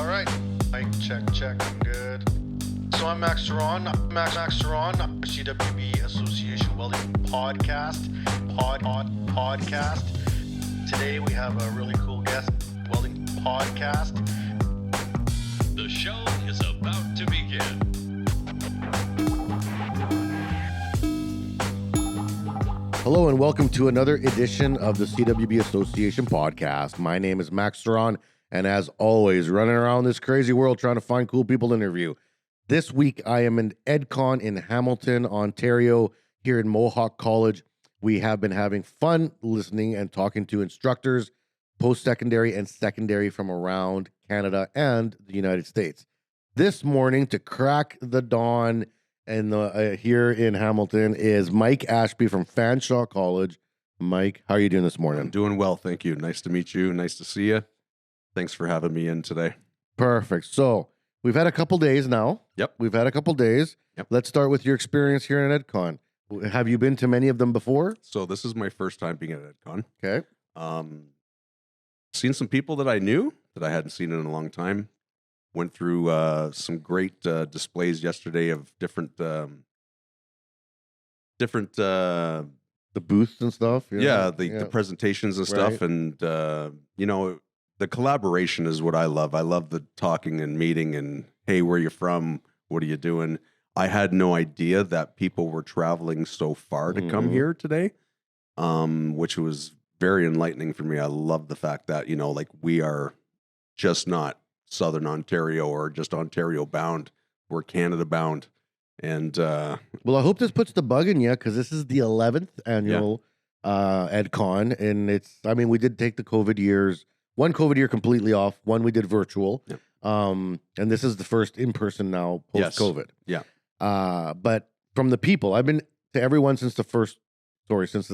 All right, mic check, I'm good. So I'm Max Ceron, CWB Association Welding podcast. Today we have a really cool guest, Welding podcast. The show is about to begin. Hello and welcome to another edition of the CWB Association podcast. My name is Max Ceron, and as always, running around this crazy world trying to find cool people to interview. This week, I am in EdCon in Hamilton, Ontario, here in Mohawk College. We have been having fun listening and talking to instructors, post-secondary and secondary from around Canada and the United States. This morning, to crack the dawn and here in Hamilton is Mike Ashby from Fanshawe College. Mike, how are you doing this morning? I'm doing well, thank you. Nice to meet you. Nice to see you. Thanks for having me in today. Perfect. So we've had a couple days now. Yep. We've had a couple days. Yep. Let's start with your experience here in EdCon. Have you been to many of them before? So this is my first time being at EdCon. Okay. Seen some people that I knew that I hadn't seen in a long time. Went through some great displays yesterday of different The booths and stuff. The presentations and stuff. Right. And, the collaboration is what I love. I love the talking and meeting and, hey, where you from? What are you doing? I had no idea that people were traveling so far to come here today, which was very enlightening for me. I love the fact that, we are just not Southern Ontario or just Ontario bound. We're Canada bound. And well, I hope this puts the bug in you, because this is the 11th annual EdCon. And we did take the COVID years, one COVID year completely off, one we did virtual. Yep. And this is the first in-person now post-COVID. Yes. Yeah. But from the people, I've been to everyone since the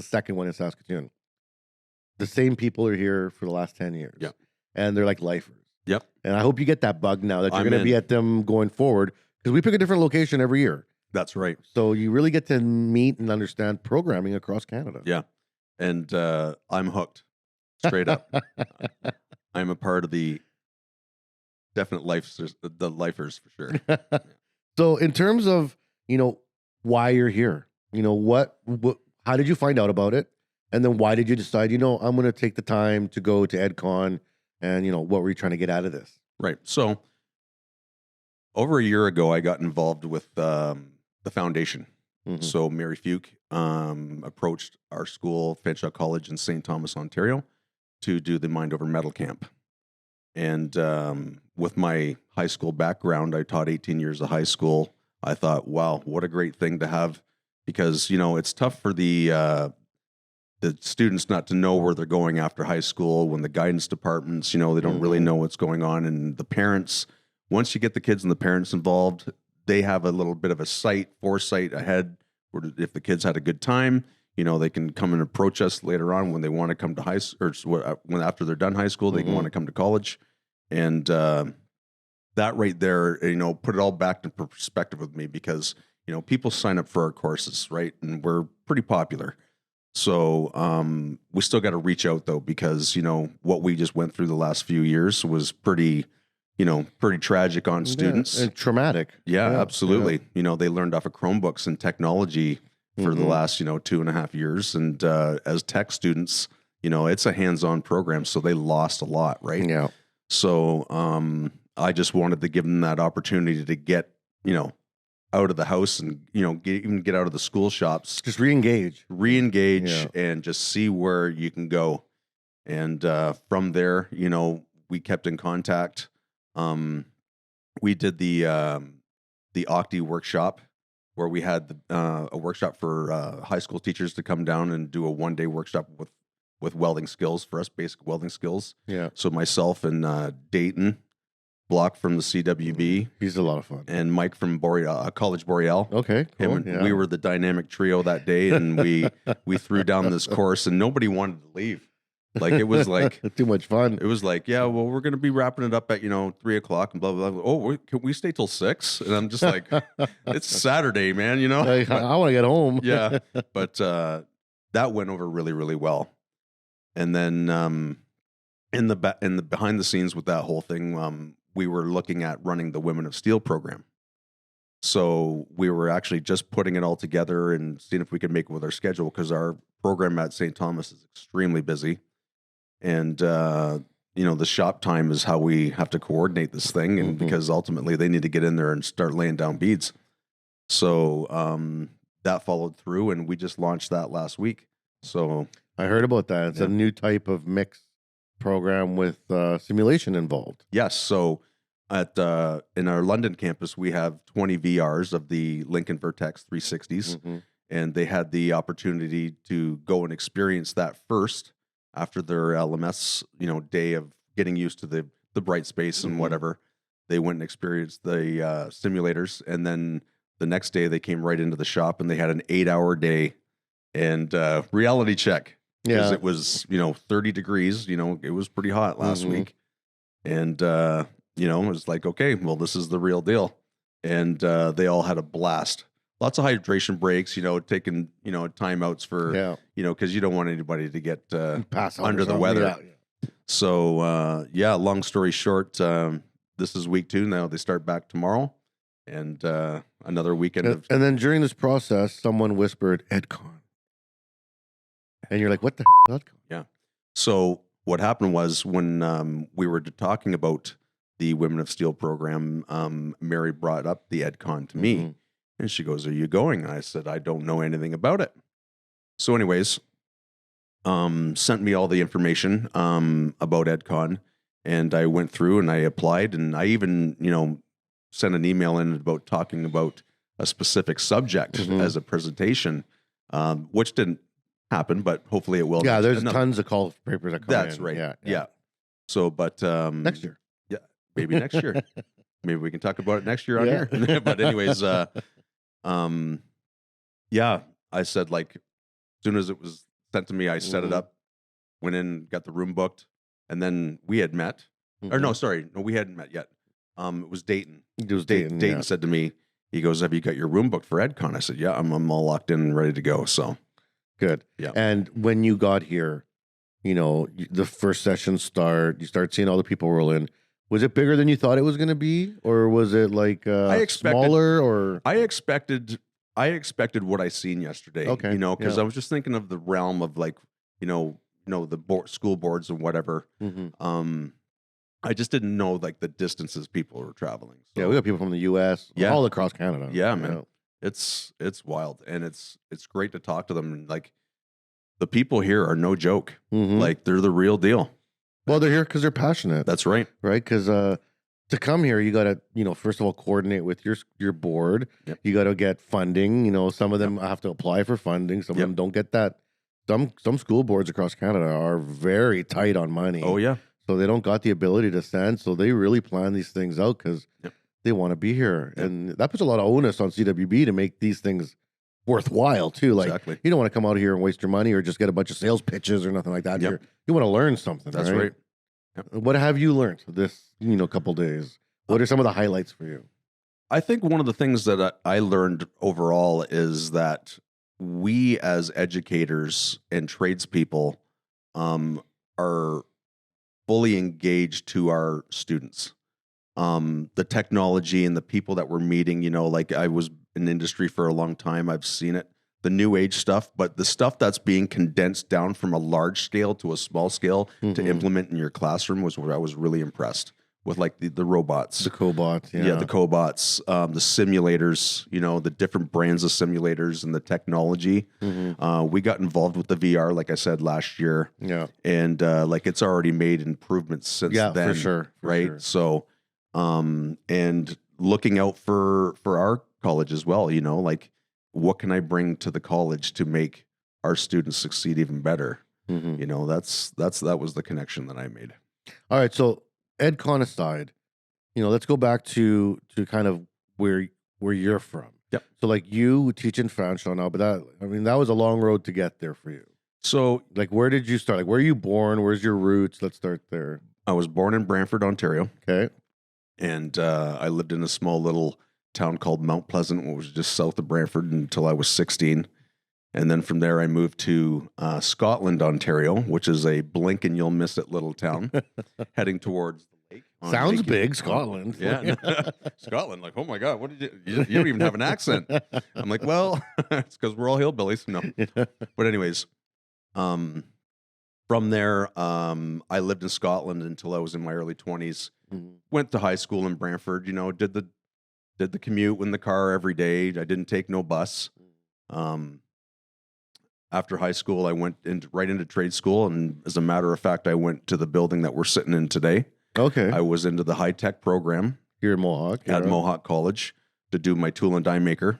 second one in Saskatoon. The same people are here for the last 10 years. Yeah. And they're like lifers. Yep. And I hope you get that bug now that you're I'm going to be in. at them going forward, because we pick a different location every year. That's right. So you really get to meet and understand programming across Canada. Yeah. And I'm hooked straight up. I'm a part of the lifers for sure. So in terms of, why you're here, how did you find out about it? And then why did you decide, I'm going to take the time to go to EdCon, and, what were you trying to get out of this? Right. So over a year ago, I got involved with the foundation. Mhm. So Mary Fuke approached our school, Fanshawe College in St. Thomas, Ontario, to do the Mind Over Metal camp. And with my high school background, I taught 18 years of high school. I thought, wow, what a great thing to have, because, it's tough for the students not to know where they're going after high school, when the guidance departments, they don't really know what's going on. And the parents, once you get the kids and the parents involved, they have a little bit of a foresight ahead. Where if the kids had a good time, they can come and approach us later on when they want to come to high school, or when after they're done high school, they can want to come to college. And that right there, put it all back in perspective with me, because, people sign up for our courses, right? And we're pretty popular. So we still got to reach out, though, because, what we just went through the last few years was pretty tragic on students. And traumatic. Yeah, absolutely. Yeah. They learned off of Chromebooks and technology for the last, 2.5 years. And as tech students, it's a hands-on program, so they lost a lot, right? Yeah. So I just wanted to give them that opportunity to get, out of the house and, even get out of the school shops. Just re-engage. And just see where you can go. And from there, we kept in contact. We did the Octi workshop, where we had a workshop for high school teachers to come down and do a one-day workshop with welding skills for us, basic welding skills. Yeah. So myself and Dayton Block from the CWB. He's a lot of fun. And Mike from College Boreal. Okay, cool. We were the dynamic trio that day, and we threw down this course, and nobody wanted to leave. Like, it was like too much fun. It was like, yeah, well, we're going to be wrapping it up at 3:00 and blah blah blah. Oh, can we stay till 6? And I'm just like, it's Saturday, man. I want to get home. Yeah, but that went over really, really well. And then in the behind the scenes with that whole thing, we were looking at running the Women of Steel program. So we were actually just putting it all together and seeing if we could make it with our schedule, because our program at St. Thomas is extremely busy. And, the shop time is how we have to coordinate this thing. And because ultimately they need to get in there and start laying down beads. So that followed through, and we just launched that last week. So I heard about that. It's a new type of mixed program with simulation involved. Yes. So in our London campus, we have 20 VRs of the Lincoln Vertex 360s, and they had the opportunity to go and experience that first after their LMS, day of getting used to the bright space and whatever. They went and experienced the simulators, and then the next day they came right into the shop, and they had an 8-hour day and reality check. Because it was, 30 degrees, it was pretty hot last week. And, it was like, okay, well, this is the real deal. And they all had a blast. Lots of hydration breaks, taking, timeouts for, because you don't want anybody to get under the weather. Yeah. So, long story short, this is week 2 now. They start back tomorrow, and another weekend. And then during this process, someone whispered, EdCon. And you're like, what the hell? Yeah. So what happened was when we were talking about the Women of Steel program, Mary brought up the EdCon to me, and she goes, "Are you going?" And I said, "I don't know anything about it." So anyways, sent me all the information about EdCon, and I went through and I applied, and I even, sent an email in about talking about a specific subject as a presentation, which didn't happen, but hopefully it will. Yeah, there's tons of call papers that come in. That's right. Yeah. So, but next year. Yeah, maybe next year. Maybe we can talk about it next year on here. But anyways, I said, like, as soon as it was sent to me, I set it up, went in, got the room booked, and then we had met. Or no, we hadn't met yet. It was Dayton. It was Dayton. Dayton said to me, he goes, "Have you got your room booked for EdCon?" I said, "Yeah, I'm all locked in and ready to go." So. Good. Yeah. And when you got here, the first session start, you start seeing all the people roll in. Was it bigger than you thought it was going to be, or was it like smaller? Or I expected what I seen yesterday. Okay. Because I was just thinking of the realm of like, the school boards and whatever. I just didn't know like the distances people were traveling. So, yeah, we got people from the U.S. all across Canada. Yeah, man. It's wild, and it's great to talk to them. And like, the people here are no joke. Like, they're the real deal. Well, they're here because they're passionate. That's right. Right? Because to come here, you got to, first of all, coordinate with your board. Yep. You got to get funding. Some of them have to apply for funding. Some of them don't get that. Some school boards across Canada are very tight on money. Oh, yeah. So they don't got the ability to send. So they really plan these things out because they want to be here. And that puts a lot of onus on CWB to make these things worthwhile tole. Like, exactly. You don't want to come out here and waste your money or just get a bunch of sales pitches or nothing like that. Yep. You want to learn something. That's right. Yep. What have you learned this, couple days? What are some of the highlights for you? I think one of the things that I learned overall is that we as educators and tradespeople are fully engaged to our students. The technology and the people that we're meeting, like I was in industry for a long time. I've seen it, the new age stuff, but the stuff that's being condensed down from a large scale to a small scale to implement in your classroom was where I was really impressed with, like the robots. The cobots. Yeah, the cobots, the simulators, the different brands of simulators and the technology. We got involved with the VR, like I said, last year. Yeah. And like it's already made improvements since then. For sure. Right. Sure. So, and looking out for our college as well, like what can I bring to the college to make our students succeed even better? That was the connection that I made. All right. So EdCon aside, let's go back to kind of where you're from. Yep. So like you teach in Fanshawe now, but that was a long road to get there for you. So like, where did you start? Like, where are you born? Where's your roots? Let's start there. I was born in Brantford, Ontario. Okay. And I lived in a small little town called Mount Pleasant, which was just south of Brantford, until I was 16. And then from there, I moved to Scotland, Ontario, which is a blink and you'll miss it little town, heading towards the lake. on Sounds vacation. big, Scotland. Yeah, Scotland. Like, oh my God, what did you don't even have an accent. I'm like, well, it's because we're all hillbillies. No, but anyways, from there, I lived in Scotland until I was in my early 20s. Went to high school in Brantford. You know, did the commute in the car every day. I didn't take no bus. After high school, I went right into trade school, and as a matter of fact, I went to the building that we're sitting in today. Okay. I was into the high tech program Here in Mohawk. at Mohawk College to do my tool and die maker.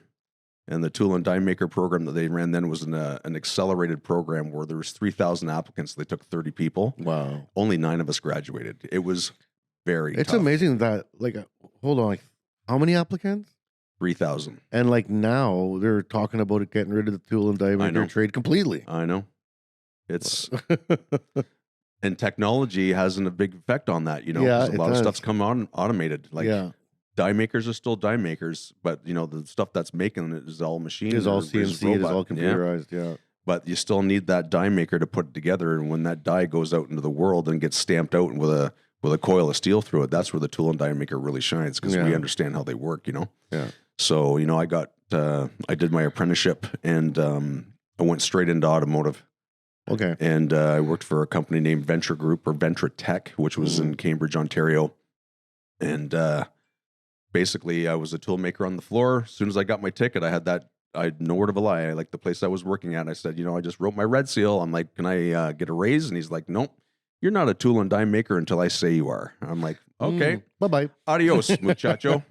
And the tool and die maker program that they ran then was an accelerated program where there was 3,000 applicants. They took 30 people. Wow. Only 9 of us graduated. It was very It's tough. amazing that, like, hold on, like, how many applicants? 3,000. And like now they're talking about it getting rid of the tool and die maker know. trade completely. I know. It's and technology has a big effect on that, you know. Yeah, 'Cause a it lot of does. stuff's come on automated. Like yeah, die makers are still die makers, but you know the stuff that's making it is all machine. it's all or CNC, it is robot. all Yeah. computerized. Yeah. But you still need that die maker to put it together, and when that die goes out into the world and gets stamped out with a coil of steel through it, that's where the tool and die maker really shines because we Yeah. understand how they work, you know. Yeah. So you know, I did my apprenticeship, and I went straight into automotive. Okay. And I worked for a company named Venture Group or Venture Tech, which was in Cambridge, Ontario. And basically, I was a tool maker on the floor. As soon as I got my ticket, I had no word of a lie. I like the place I was working at. I said, you know, I just wrote my red seal. I'm like, can I get a raise? And he's like, nope, you're not a tool and die maker until I say you are. I'm like, okay, Bye-bye. adios, muchacho.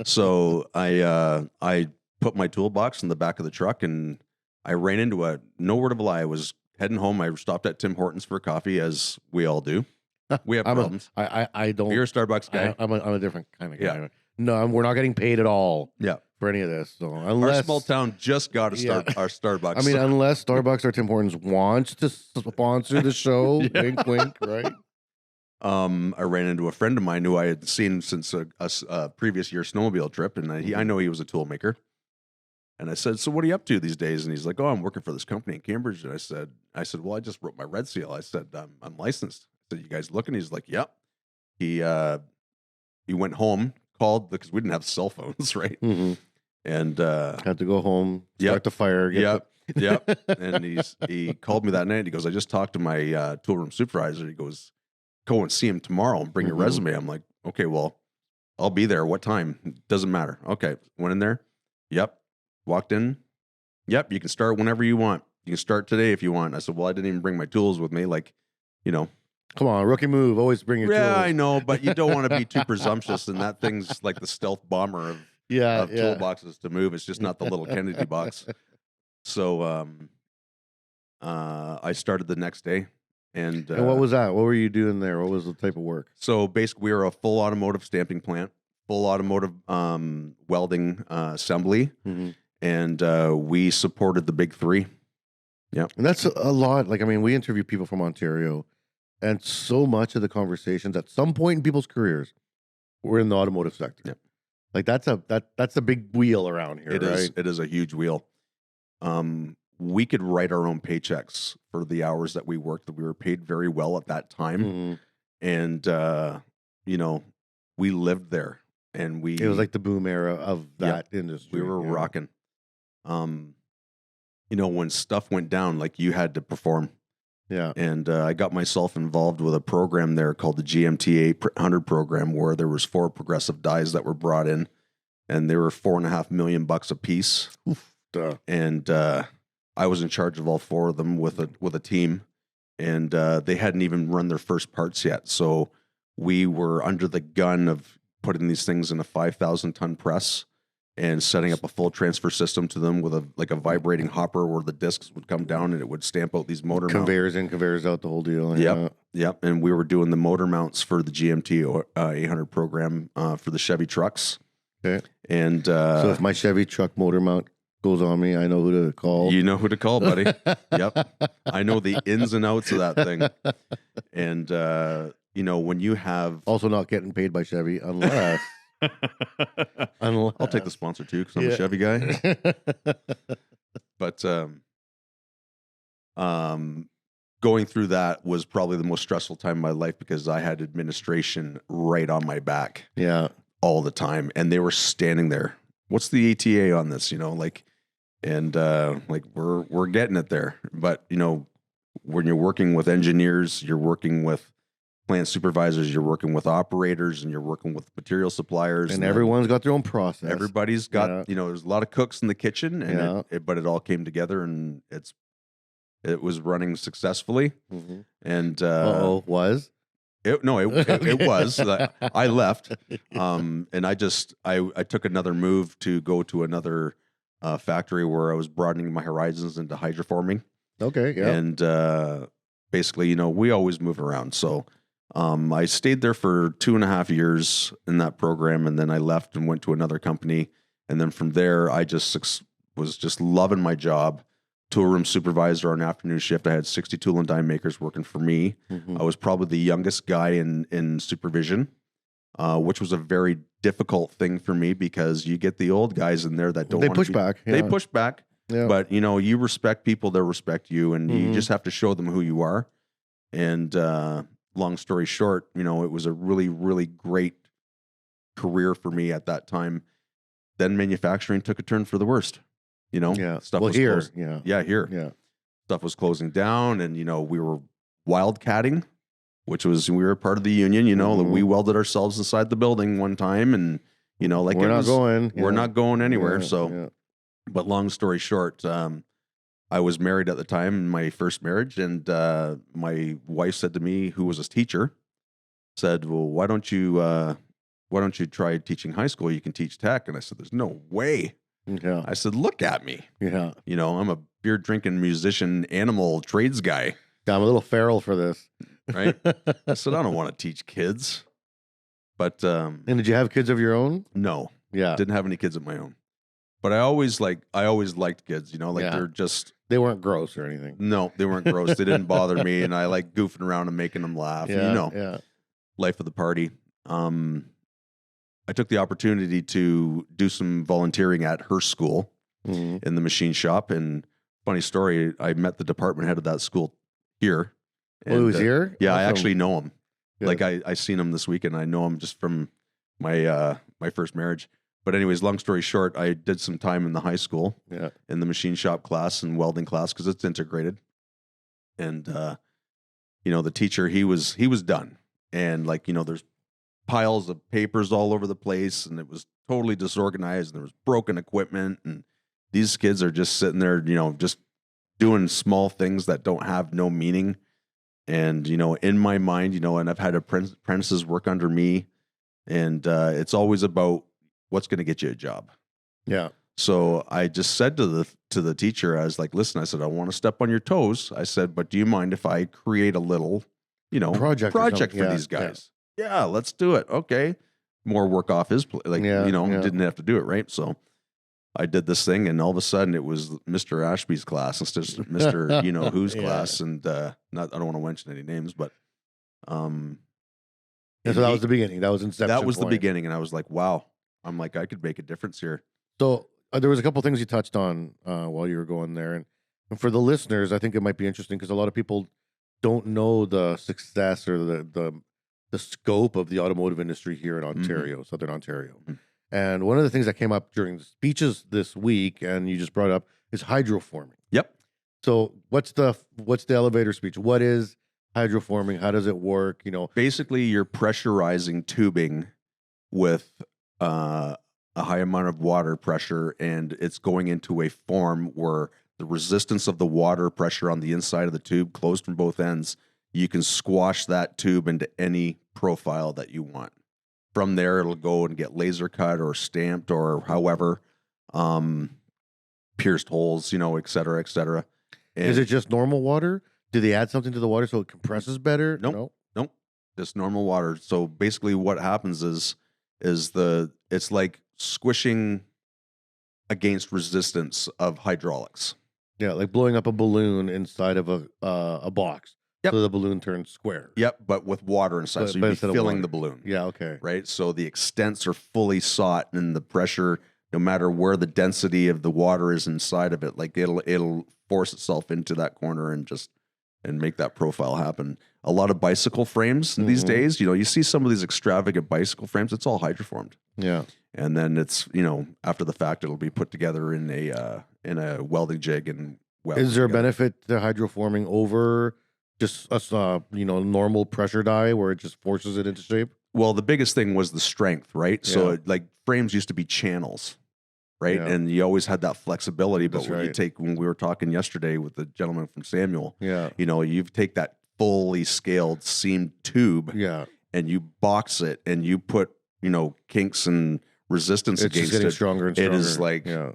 So I put my toolbox in the back of the truck and I ran into no word of a lie. I was heading home. I stopped at Tim Hortons for coffee, as we all do. We have problems. I don't. You're a Starbucks guy. I'm a different kind of guy. Yeah. No, we're not getting paid at all. Yeah. For any of this. So Our unless small town just got our Starbucks. I mean, unless Starbucks or Tim Hortons wants to sponsor the show, wink, wink, right? I ran into a friend of mine who I had seen since a previous year snowmobile trip, and I know he was a tool maker. And I said, "So what are you up to these days?" And he's like, "Oh, I'm working for this company in Cambridge." And I said, "Well, I just wrote my red seal." I said, "I'm licensed." I said, "You guys looking?" He's like, "Yep." He went home, called because we didn't have cell phones, right? Mm-hmm. And Had to go home, start the fire. Yep. And he called me that night. He goes, "I just talked to my tool room supervisor." He goes, "Go and see him tomorrow and bring your resume." I'm like, "Okay, well, I'll be there. What time? Doesn't matter." Okay, went in there. Yep. Walked in. Yep, you can start whenever you want. You can start today if you want. I said, "Well, I didn't even bring my tools with me." Like, you know. Come on, rookie move. Always bring your Yeah, tools. I know, but you don't want to be too presumptuous. And that thing's like the stealth bomber of toolboxes to move. It's just not the little Kennedy box. So I started the next day. And what was that? What were you doing there? What was the type of work? So basically, we were a full automotive stamping plant, full automotive welding assembly. Mm-hmm. And we supported the big three. Yeah. And that's a lot. Like, I mean, we interview people from Ontario, and so much of the conversations at some point in people's careers were in the automotive sector. Yeah. Like that's a big wheel around here, It right? is. It is a huge wheel. We could write our own paychecks for the hours that we worked. We were paid very well at that time. Mm-hmm. And, you know, we lived there. And It was like the boom era of that industry. We were rocking. You know, when stuff went down, like you had to perform. Yeah. And I got myself involved with a program there called the GMT 800 program, where there was 4 progressive dies that were brought in, and they were $4.5 million a piece. Oof. And I was in charge of all 4 of them with a team, and they hadn't even run their first parts yet. So we were under the gun of putting these things in a 5,000-ton press and setting up a full transfer system to them with a vibrating hopper where the discs would come down and it would stamp out these motor conveyors in, conveyors out, the whole deal. Yep. And we were doing the motor mounts for the GMT 800 program for the Chevy trucks. Okay. And so if my Chevy truck motor mount goes on me, I know who to call. You know who to call, buddy. Yep. I know the ins and outs of that thing. And, you know, when you have... Also not getting paid by Chevy unless... I'll take the sponsor too because I'm a Chevy guy. But going through that was probably the most stressful time of my life because I had administration right on my back Yeah. all the time, and they were standing there. What's the ETA on this? Like we're getting it there. But when you're working with engineers, you're working with plant supervisors, you're working with operators, and you're working with material suppliers, And everyone's got their own process. everybody's got there's a lot of cooks in the kitchen, and Yeah. but it all came together, and it was running successfully. Mm-hmm. And Was? it was. I left, and I took another move to go to another factory where I was broadening my horizons into hydroforming. Okay. Yeah. And basically, we always move around. So I stayed there for 2.5 years in that program, and then I left and went to another company. And then from there, I was just loving my job. Tool room supervisor on afternoon shift. I had 60 tool and die makers working for me. Mhm. I was probably the youngest guy in supervision, which was a very difficult thing for me because you get the old guys in there that don't. They wanna push back. They Yeah. push back. Yeah. But you respect people, they'll respect you, and you Mhm. just have to show them who you are. And long story short, it was a really, really great career for me at that time. Then manufacturing took a turn for the worst. Yeah. Stuff Well, was here. closed. Yeah. Yeah, here. Yeah. Stuff was closing down, and we were wildcatting, which was we were part of the union. Mhm. We welded ourselves inside the building one time, and We're not going. We're Yeah. not going anywhere. Yeah, So. yeah. But long story short, I was married at the time in my first marriage, and my wife said to me, who was a teacher, said, "Well, why don't you try teaching high school? You can teach tech." And I said, "There's no way." Yeah. I said, "Look at me. Yeah. I'm a beer drinking musician, animal trades guy, Yeah, I'm a little feral for this. right?" I said, "I don't want to teach kids." But And did you have kids of your own? no, Yeah. didn't have any kids of my own. But I always liked kids. Yeah. They're just. They weren't gross or anything. No, they weren't gross. They didn't bother me, and I like goofing around and making them laugh. Yeah. Yeah. Life of the party. I took the opportunity to do some volunteering at her school Mhm. in the machine shop. And funny story, I met the department head of that school here. Oh, he was And, here? Yeah, I Awesome. actually know him. Good. Like I seen him this weekend. I know him just from my my first marriage. But anyways, long story short, I did some time in the high school Yeah. in the machine shop class and welding class because it's integrated. And the teacher, he was done. And there's piles of papers all over the place, and it was totally disorganized, and there was broken equipment, and these kids are just sitting there, just doing small things that don't have no meaning. And in my mind, and I've had apprentices work under me, and it's always about what's going to get you a job. Yeah. So I just said to the teacher, I was like, "Listen," I said, "I want to step on your toes." I said, "But do you mind if I create a little, Project or project something. for Yeah, these guys?" Yeah, let's do it. Okay, more work off his plate. Yeah, yeah. Didn't have to do it, right? So I did this thing, and all of a sudden it was Mr. Ashby's class instead of Mr. who's Yeah. class, and I don't want to mention any names, but And so that was the beginning. That was inception. that was the point. beginning, and I was like, "Wow." I'm like, I could make a difference here. So there was a couple things you touched on while you were going there, and for the listeners, I think it might be interesting because a lot of people don't know the success or the scope of the automotive industry here in Ontario, Southern Ontario. Mhm. And one of the things that came up during the speeches this week, and you just brought up, is hydroforming. Yep. So what's the elevator speech? What is hydroforming? How does it work? Basically, you're pressurizing tubing with a high amount of water pressure, and it's going into a form where the resistance of the water pressure on the inside of the tube, closed from both ends, you can squash that tube into any profile that you want. From there, it'll go and get laser cut or stamped or however, pierced holes, et cetera, et cetera. And Is it just normal water? Do they add something to the water so it compresses better? Nope. Just normal water. So basically what happens is it's like squishing against resistance of hydraulics. Yeah, like blowing up a balloon inside of a box. Yep. So the balloon turns square. Yep, but with water inside. But So you'd be instead of filling water. the balloon. Yeah, okay. Right? So the extents are fully sought, and the pressure, no matter where the density of the water is inside of it, like it'll force itself into that corner and and make that profile happen. A lot of bicycle frames these days, you see some of these extravagant bicycle frames, it's all hydroformed. Yeah. And then it's, after the fact, it'll be put together in a welding jig and weld. Is there a together. benefit to hydroforming over just a normal pressure die where it just forces it into shape? Well, the biggest thing was the strength, right? Yeah. So frames used to be channels, right? Yeah. And you always had that flexibility. But That's when we were talking yesterday with the gentleman from Samuel, Yeah. you take that fully scaled seamed tube Yeah. and you box it and you put, kinks and resistance It's just against getting it. stronger and stronger. It is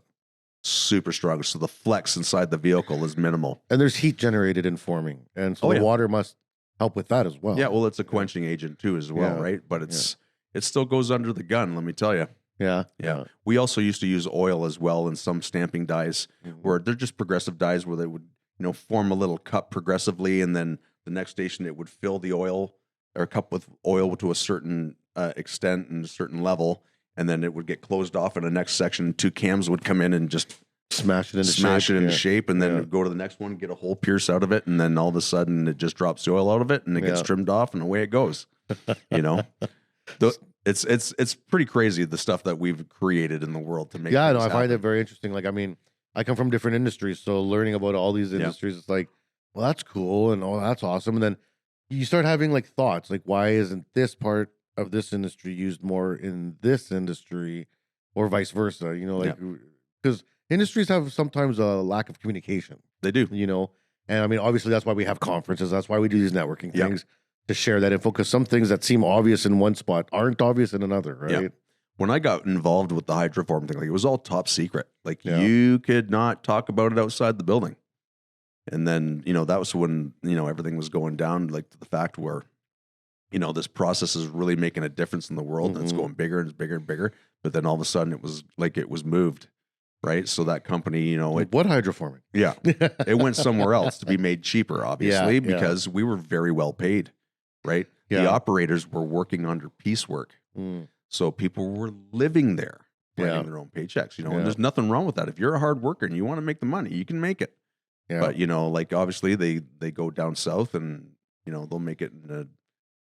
super strong. So the flex inside the vehicle is minimal. And there's heat generated in forming. And so the water must help with that as well. Yeah, well, it's a quenching agent too as well, Yeah. right? But it still goes under the gun, let me tell you. Yeah. Yeah. We also used to use oil as well in some stamping dies Mm-hmm. where they're just progressive dies where they would, form a little cup progressively. And then the next station, it would fill the oil or cup with oil to a certain extent and a certain level. And then it would get closed off in the next section. 2 cams would come in and just Smash it into shape. And then Yeah. go to the next one, get a hole pierce out of it. And then all of a sudden it just drops the oil out of it and it gets Yeah. trimmed off and away it goes. It's pretty crazy the stuff that we've created in the world to make. Yeah, no, things I find happen. it very interesting. I come from different industries, so learning about all these industries, it's like, well, that's cool and that's awesome. And then you start having thoughts, why isn't this part of this industry used more in this industry, or vice versa? Because industries have sometimes a lack of communication. They do. And obviously that's why we have conferences. That's why we do these networking Yep. things to share that info. Because some things that seem obvious in one spot aren't obvious in another, right? Yeah. When I got involved with the hydroform thing, it was all top secret. Yeah. You could not talk about it outside the building. And then, that was when, everything was going down, to the fact where, this process is really making a difference in the world and it's going bigger and bigger and bigger. But then all of a sudden it was moved, right? So that company, What hydroforming? yeah, it went somewhere else to be made cheaper, obviously, Yeah. because we were very well paid, right? Yeah. The operators were working under piecework. Mm. So people were living there, Yeah. writing their own paychecks, Yeah. and there's nothing wrong with that. If you're a hard worker and you want to make the money, you can make it. Yeah. But, obviously they go down south and, they'll make it in a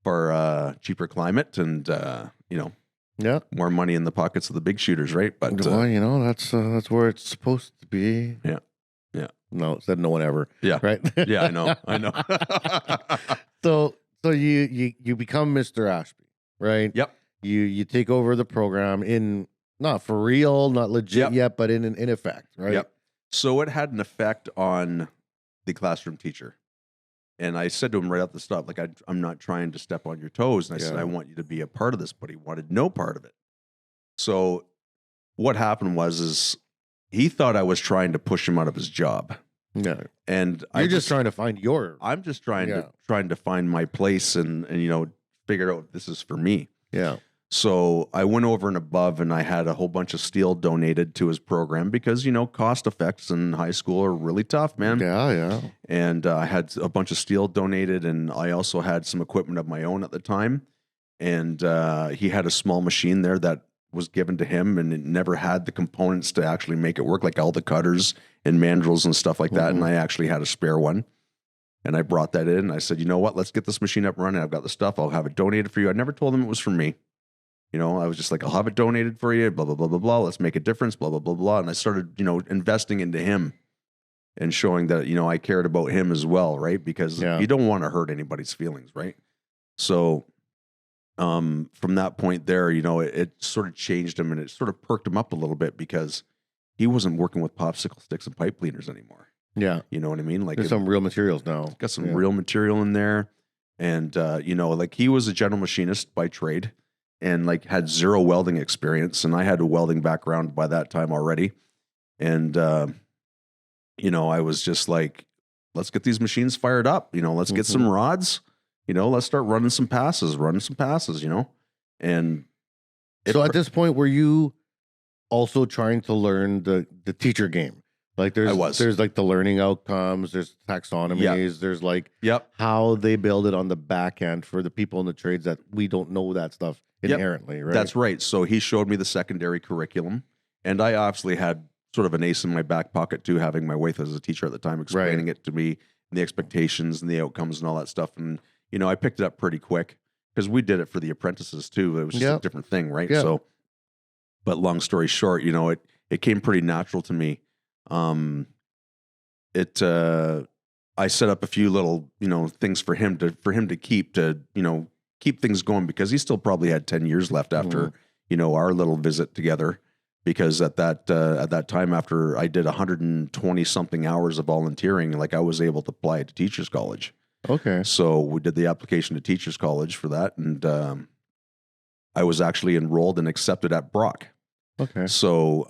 far cheaper climate and, Yeah. more money in the pockets of the big shooters, right? But Well, that's where it's supposed to be. Yeah. Yeah. No, said no one ever. yeah, Right. yeah, I know. So you become Mr. Ashby, right? Yep. You take over the program in not for real, not legit Yep. yet, but in effect, right? Yep. So it had an effect on the classroom teacher. And I said to him right off the start, I'm not trying to step on your toes. And I said, Yeah. I want you to be a part of this, but he wanted no part of it. So what happened was he thought I was trying to push him out of his job. Yeah. And You're just trying to find your. I'm just trying Yeah. to find my place and figure out if this is for me. Yeah. So I went over and above and I had a whole bunch of steel donated to his program because, cost effects in high school are really tough, man. Yeah. Yeah. And I had a bunch of steel donated and I also had some equipment of my own at the time. And he had a small machine there that was given to him and it never had the components to actually make it work, like all the cutters and mandrels and stuff like that. And I actually had a spare one. And I brought that in and I said, you know what, let's get this machine up and running. I've got the stuff. I'll have it donated for you. I never told him it was for me. I was just like, I'll have it donated for you, blah, blah, blah, blah, blah. Let's make a difference, blah, blah, blah, blah. And I started, investing into him and showing that, I cared about him as well, right? Because you don't want to hurt anybody's feelings, right? So from that point there, it sort of changed him and it sort of perked him up a little bit because he wasn't working with popsicle sticks and pipe cleaners anymore. Yeah. You know what I mean? There's some real materials now. Got some real material in there. And, he was a general machinist by trade and had zero welding experience. And I had a welding background by that time already. And, I was just like, let's get these machines fired up. Let's get some rods, let's start running some passes, And So at this point, were you also trying to learn the teacher game? There's the learning outcomes, there's taxonomies, there's how they build it on the back end for the people in the trades that we don't know that stuff inherently, right? That's right. So he showed me the secondary curriculum, and I obviously had sort of an ace in my back pocket too, having my wife as a teacher at the time explaining it to me the expectations and the outcomes and all that stuff. And, you know, I picked it up pretty quick because we did it for the apprentices too. It was just a different thing, right? Yeah. So, but long story short, you know, it came pretty natural to me. I set up a few little, you know, things for him to keep things going, because he still probably had 10 years left after, you know, our little visit together. Because at that time, after I did 120 something hours of volunteering, like I was able to apply to Teachers College. Okay. So we did the application to Teachers College for that. And, I was actually enrolled and accepted at Brock. Okay. So,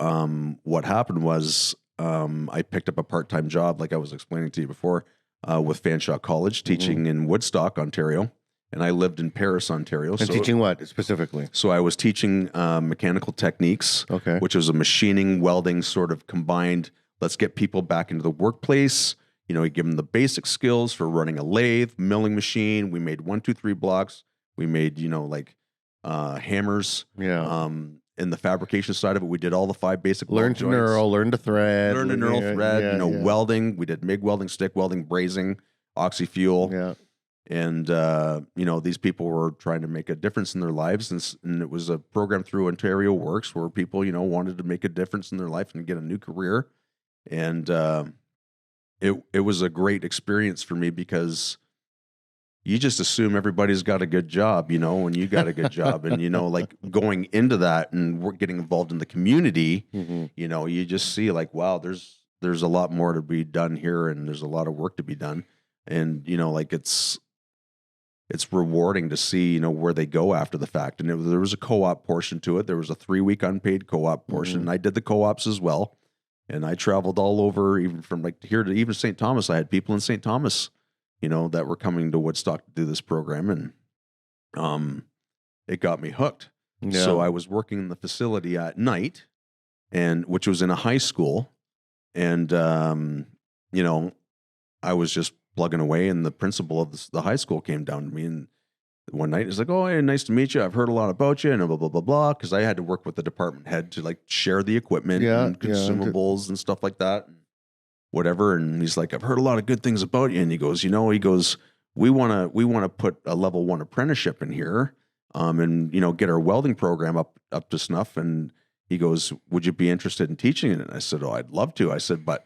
what happened was, I picked up a part-time job, like I was explaining to you before, with Fanshawe College, teaching in Woodstock, Ontario. And I lived in Paris, Ontario. And teaching what specifically? So I was teaching mechanical techniques, Okay. which was a machining, welding sort of combined. Let's get people back into the workplace. You know, you give them the basic skills for running a lathe, milling machine. We made 1, 2, 3 blocks. We made, you know, like hammers. Yeah. In the fabrication side of it, we did all the 5 basic Learn to knurl, learn to thread. Learn to knurl, thread, Yeah, you know, yeah. welding. We did MIG welding, stick welding, brazing, oxy-fuel. Yeah. And, you know, these people were trying to make a difference in their lives. And it was a program through Ontario Works where people, you know, wanted to make a difference in their life and get a new career. And it was a great experience for me, because you just assume everybody's got a good job, you know, and you got a good job. And, you know, like going into that and we're getting involved in the community, you know, you just see like, wow, there's a lot more to be done here, and there's a lot of work to be done. And, you know, like it's rewarding to see, you know, where they go after the fact. And there was a co-op portion to it. There was a 3-week unpaid co-op portion. And I did the co-ops as well. And I traveled all over, even from like here to even St. Thomas. I had people in St. Thomas, you know, that were coming to Woodstock to do this program. And it got me hooked. Yeah. So I was working in the facility at night, and which was in a high school. And, you know, I was just plugging away, and the principal of the high school came down to me, and one night he's like, "Oh, hey, nice to meet you. I've heard a lot about you," and blah blah blah blah. Because I had to work with the department head to like share the equipment and consumables and stuff like that, and whatever. And he's like, "I've heard a lot of good things about you." And he goes, "We want to put a level 1 apprenticeship in here, and you know, get our welding program up to snuff." And he goes, "Would you be interested in teaching it?" And I said, "Oh, I'd love to." I said, "But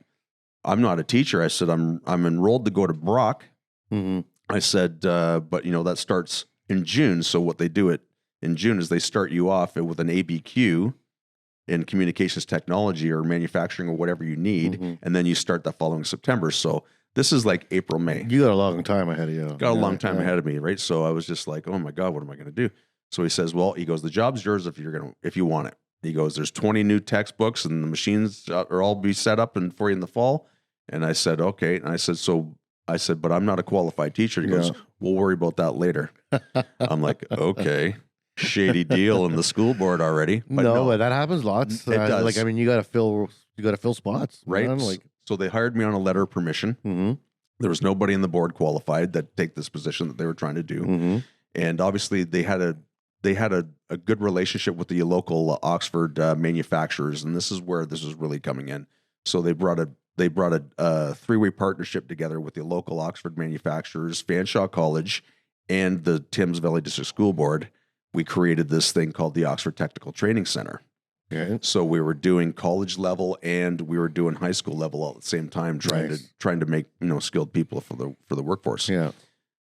I'm not a teacher." I said, I'm enrolled to go to Brock. I said, but you know, that starts in June. So what they do in June is they start you off with an ABQ in communications technology or manufacturing or whatever you need. And then you start the following September. So this is like April, May. You got a long time ahead of you. Got a long time ahead of me. Right. So I was just like, oh my God, what am I going to do? So he says, well, he goes, the job's yours if you want it. He goes, there's 20 new textbooks and the machines are all be set up and for you in the fall. And I said, okay. And I said, but I'm not a qualified teacher. He goes, we'll worry about that later. I'm like, okay, shady deal in the school board already. But but that happens lots. It does. Like, I mean, you got to fill spots, right? Man. Like, so they hired me on a letter of permission. There was nobody in the board qualified that take this position that they were trying to do. And obviously they had a good relationship with the local Oxford manufacturers. And this is where this was really coming in. So they brought a 3-way partnership together with the local Oxford manufacturers, Fanshawe College, and the Thames Valley District School Board. We created this thing called the Oxford Technical Training Center. okay. So we were doing college level and we were doing high school level all at the same time, trying to make, you know, skilled people for the workforce. Yeah.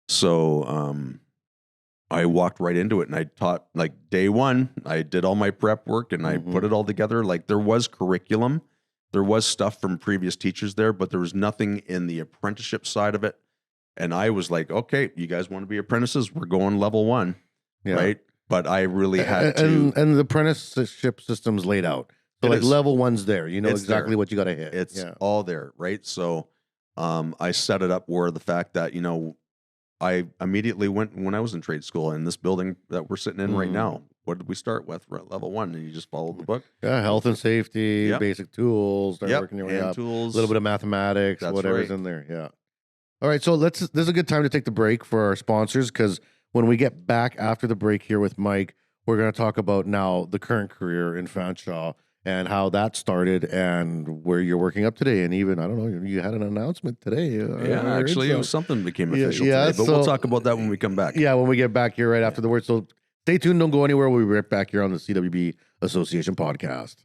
So I walked right into it, and I taught like day one. I did all my prep work and I put it all together. Like there was curriculum. There was stuff from previous teachers there, but there was nothing in the apprenticeship side of it. And I was like, okay, you guys want to be apprentices? We're going level 1, right? But I really had to. And the apprenticeship system's laid out. So like level 1's there. You know It's exactly there. what you got to hit. It's all there, right? So I set it up where the fact that, you know, I immediately went when I was in trade school in this building that we're sitting in right now. What did we start with? We're at level 1, and you just followed the book. Yeah, health and safety, basic tools, start working your way hand up. tools, A little bit of mathematics, That's whatever's right. in there. Yeah. All right, so this is a good time to take the break for our sponsors, because when we get back after the break here with Mike, we're going to talk about now the current career in Fanshawe and how that started and where you're working up today. And even, I don't know, you had an announcement today. Yeah, actually, it was something became official yeah, today, but so- we'll talk about that when we come back. Yeah, when we get back here right after the word. So stay tuned. Don't go anywhere. We'll be right back here on the CWB Association podcast.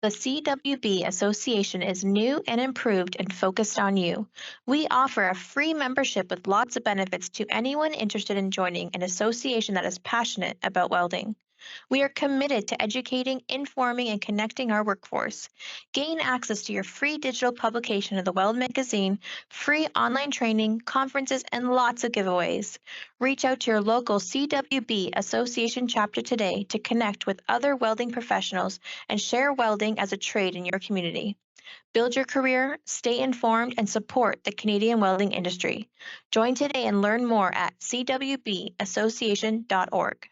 The CWB Association is new and improved and focused on you. We offer a free membership with lots of benefits to anyone interested in joining an association that is passionate about welding. We are committed to educating, informing, and connecting our workforce. Gain access to your free digital publication of the Weld magazine, free online training, conferences, and lots of giveaways. Reach out to your local CWB Association chapter today to connect with other welding professionals and share welding as a trade in your community. Build your career, stay informed, and support the Canadian welding industry. Join today and learn more at cwbassociation.org.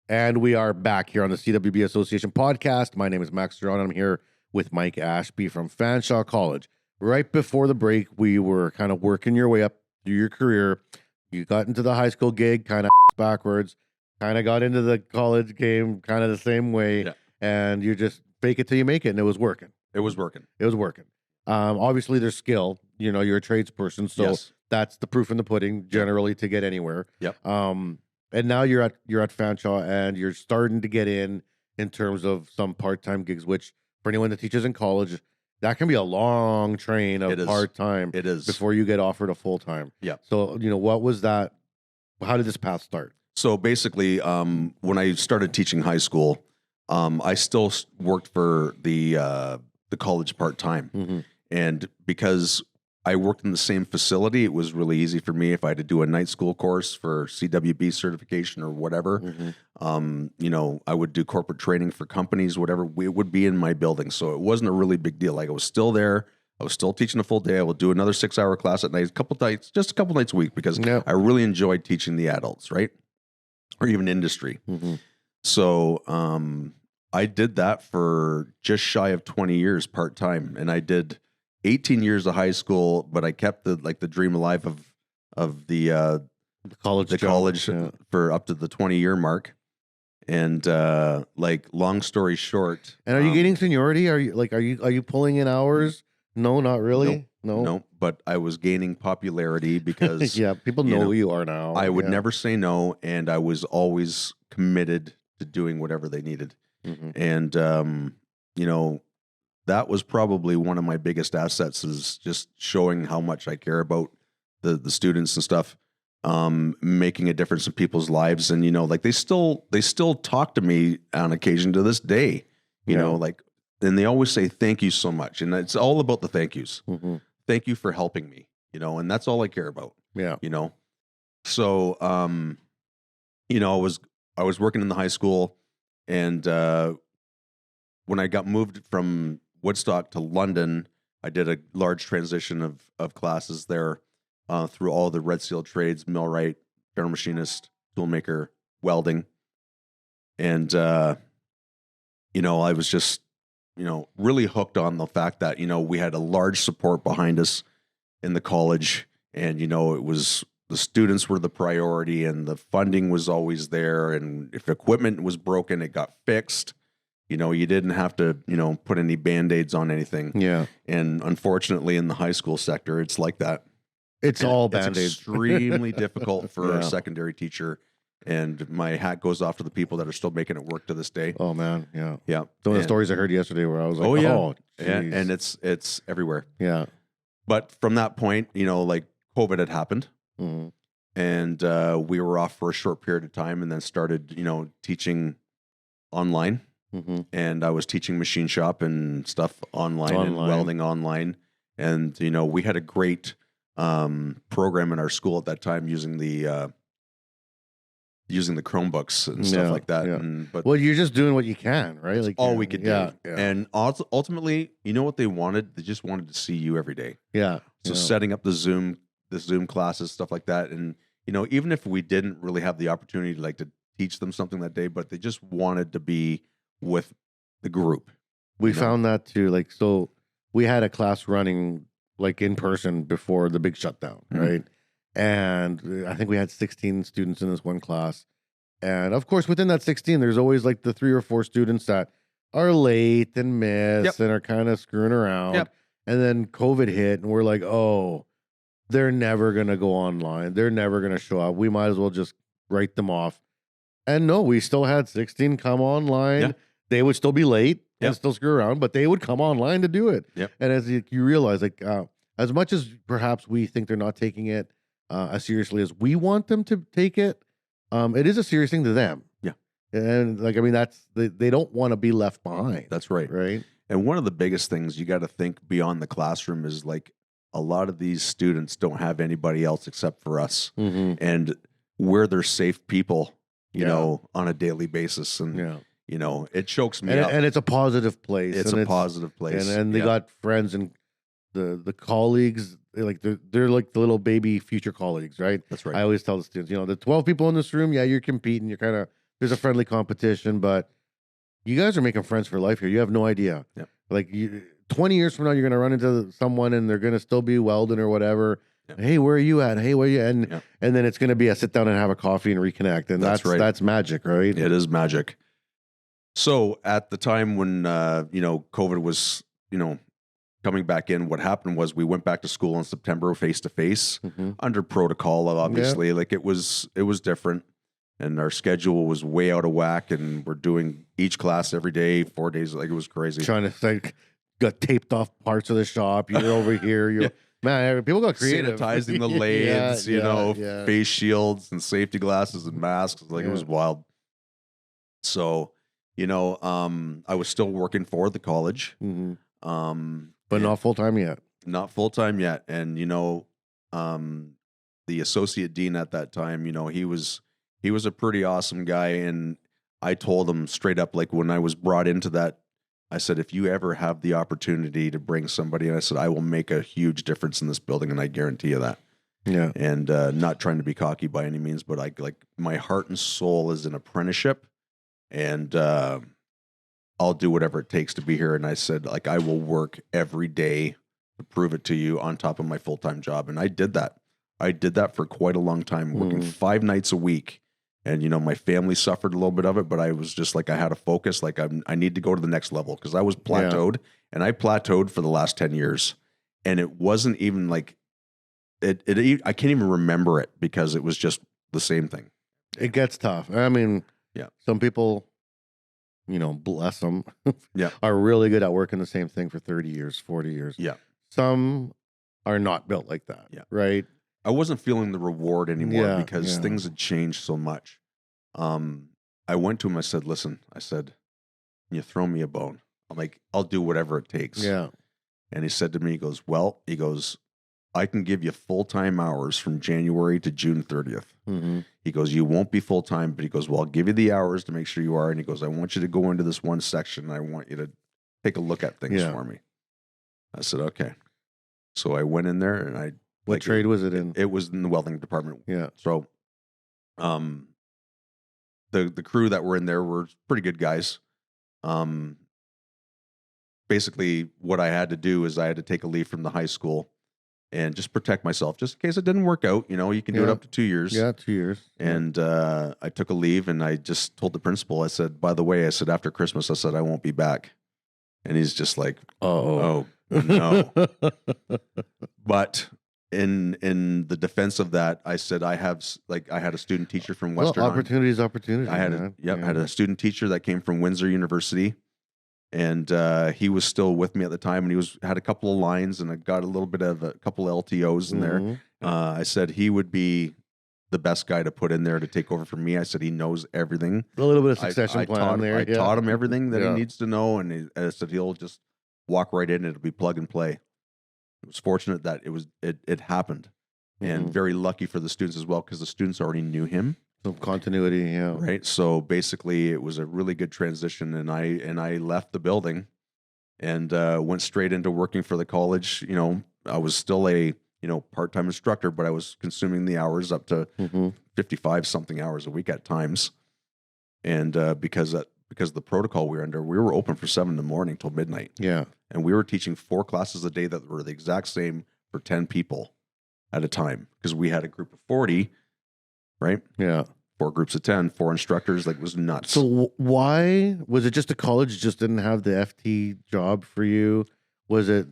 And we are back here on the CWB Association podcast. My name is Max Ceron. I'm here with Mike Ashby from Fanshawe College. Right before the break, we were kind of working your way up through your career. You got into the high school gig kind of backwards, kind of got into the college game kind of the same way, Yeah. and you just fake it till you make it, and it was working. It was working. It was working. Obviously, there's skill. You know, you're a tradesperson, so Yes. that's the proof in the pudding generally to get anywhere. Yep. And now you're at Fanshawe, and you're starting to get in terms of some part-time gigs, which for anyone that teaches in college, that can be a long train It of is. part-time It is. before you get offered a full-time. Yeah. So, you know, what was that? How did this path start? So basically, when I started teaching high school, I still worked for the college part time, Mm-hmm. and because I worked in the same facility, it was really easy for me if I had to do a night school course for CWB certification or whatever. Mm-hmm. You know, I would do corporate training for companies, whatever. It would be in my building, so it wasn't a really big deal. Like I was still there. I was still teaching a full day. I would do another 6-hour class at night, just a couple nights a week, because Yeah. I really enjoyed teaching the adults, right? Or even industry. Mm-hmm. So I did that for just shy of 20 years part time, and I did 18 years of high school, but I kept the dream alive of the College job. college Yeah. for up to the 20-year mark. And like, long story short, And are you getting seniority? Are you pulling in hours? No, not really. no, but I was gaining popularity because Yeah, people you know know, who you are now. I would Yeah. never say no, and I was always committed to doing whatever they needed. Mhm. And you know, that was probably one of my biggest assets, is just showing how much I care about the students and stuff, making a difference in people's lives. And, you know, like they still talk to me on occasion to this day, you know, like, and they always say, thank you so much. And it's all about the thank yous. Mhm. Thank you for helping me, you know, and that's all I care about, Yeah. you know? So, you know, I was working in the high school, and when I got moved from Woodstock to London, I did a large transition of classes there, through all the red seal trades: millwright, general machinist, toolmaker, welding. And you know, I was just, you know, really hooked on the fact that, you know, we had a large support behind us in the college, and, you know, it was, the students were the priority, and the funding was always there, and if equipment was broken, it got fixed. You know, you didn't have to, you know, put any Band-Aids on anything. Yeah. And unfortunately, in the high school sector, it's like that. It's all Band-Aids. It's extremely difficult for Yeah. a secondary teacher. And my hat goes off to the people that are still making it work to this day. Oh man, yeah. Yeah. Some of the And- stories I heard yesterday where I was like, Oh, yeah. oh, and, geez. and it's everywhere. yeah. But from that point, you know, like, COVID had happened, Mhm. and we were off for a short period of time, and then started, you know, teaching online. Mhm. And I was teaching machine shop and stuff online and Online. welding online. And, you know, we had a great program in our school at that time, using the Chromebooks and stuff Yeah, like that. yeah. But Well, you're just doing what you can, right? it's Like all we could do. yeah, Yeah. And ultimately, you know what they wanted? They just wanted to see you every day. yeah. So yeah. setting up the Zoom classes, stuff like that. And, you know, even if we didn't really have the opportunity to teach them something that day, but they just wanted to be with the group. We you know? found that too. Like, so we had a class running like in person before the big shutdown, Mhm. right? And I think we had 16 students in this one class. And of course, within that 16, there's always like the 3 or 4 students that are late and miss Yep. and are kind of screwing around. Yep. And then COVID hit and we're like, oh, they're never going to go online. They're never going to show up. We might as well just write them off. And no, we still had 16 come online. Yeah. They would still be late and Yep. still screw around, but they would come online to do it. Yep. And as you realize, like, as much as perhaps we think they're not taking it as seriously as we want them to take it, it is a serious thing to them. Yeah. And like, I mean, they don't want to be left behind. That's right. Right. And one of the biggest things you got to think beyond the classroom is like a lot of these students don't have anybody else except for us. Mm-hmm. And we're their safe people, you Yeah. know, on a daily basis. And, Yeah. you know, it chokes me And, up. and it's a positive place. It's and a positive place. And they Yeah. got friends and the colleagues, they're like the little baby future colleagues, right? That's right. I always tell the students, you know, the 12 people in this room, yeah, you're competing. You're kind of, there's a friendly competition, but you guys are making friends for life here. You have no idea. Yep. Like 20 years from now, you're going to run into someone and they're going to still be Welding or whatever. Yep. Hey, where are you at? Hey, where are you? And Yep. and then it's going to be a sit down and have a coffee and reconnect. And That's right. That's magic, right? It is magic. So at the time when, COVID was, coming back in, what happened was we went back to school in September face to face Mhm. under protocol, obviously. Like it was different. And our schedule was way out of whack, and we're doing each class every day, 4 days. Like it was crazy. Trying to like got taped off parts of the shop. You're over here. You're Yeah. man. People got creative. Sanitizing the Yeah, lathes, yeah. face shields and safety glasses and masks. Like Yeah. it was wild. So, I was still working for the college, Mhm. but But not full time yet. not full time yet. And the associate dean at that time, he was a pretty awesome guy. And I told him straight up, like when I was brought into that, I said, if you ever have the opportunity to bring somebody, and I said, I will make a huge difference in this building, and I guarantee you that. Yeah. And not trying to be cocky by any means, but my heart and soul is an apprenticeship, and I'll do whatever it takes to be here. And I said, like, I will work every day to prove it to you on top of my full-time job. And I did that. I did that for quite a long time, working 5 nights a week. And, my family suffered a little bit of it, but I was just like, I had a focus, like I need to go to the next level, because I was plateaued, and I plateaued for the last 10 years. And it wasn't even like, I can't even remember it, because it was just the same thing. It gets tough. I mean, Yeah. Some people, bless them, Yeah. are really good at working the same thing for 30 years, 40 years. Yeah. Some are not built like that. Yeah. Right. I wasn't feeling the reward anymore, Yeah, because yeah. things had changed so much. I went to him, I said, listen, can you throw me a bone? I'm like, I'll do whatever it takes. Yeah. And he said to me, he goes, I can give you full-time hours from January to June 30th. Mm-hmm. He goes, you won't be full-time, but he goes, well, I'll give you the hours to make sure you are. And he goes, I want you to go into this one section, and I want you to take a look at things Yeah. for me. I said, okay. So I went in there, and What trade was it in? it was in the welding department. Yeah. So, the crew that were in there were pretty good guys. Basically, what I had to do is I had to take a leave from the high school and just protect myself, just in case it didn't work out. You can do it Yeah. up to 2 years. Yeah. 2 years. And I took a leave, and I just told the principal, I said, by the way, after Christmas, I said, I won't be back. And he's just like, Oh. no. But in the defense of that, I said, I had a student teacher from Well, Western. opportunity is opportunity. I had man. had a student teacher that came from Windsor University, and he was still with me at the time, and he had a couple of lines, and I got a little bit of a couple of LTOs in there. Mhm. I said he would be the best guy to put in there to take over from me. I said he knows everything. A little bit of succession I plan taught, there. I taught him everything that Yeah. he needs to know, and I said he'll just walk right in. It'll be plug and play. It was fortunate that it happened, and Mhm. very lucky for the students as well, because the students already knew him. Some continuity. Yeah. Right. So basically, it was a really good transition, and I left the building and went straight into working for the college. I was still a part-time instructor, but I was consuming the hours up to Mm-hmm. 55 something hours a week at times. And because of the protocol we were under, we were open from 7 in the morning till midnight, Yeah. and we were teaching 4 classes a day that were the exact same for 10 people at a time, because we had a group of 40, right? Yeah. 4 groups of 10, 4 instructors. Like, it was nuts. So why was it just the college just didn't have the FT job for you? Was it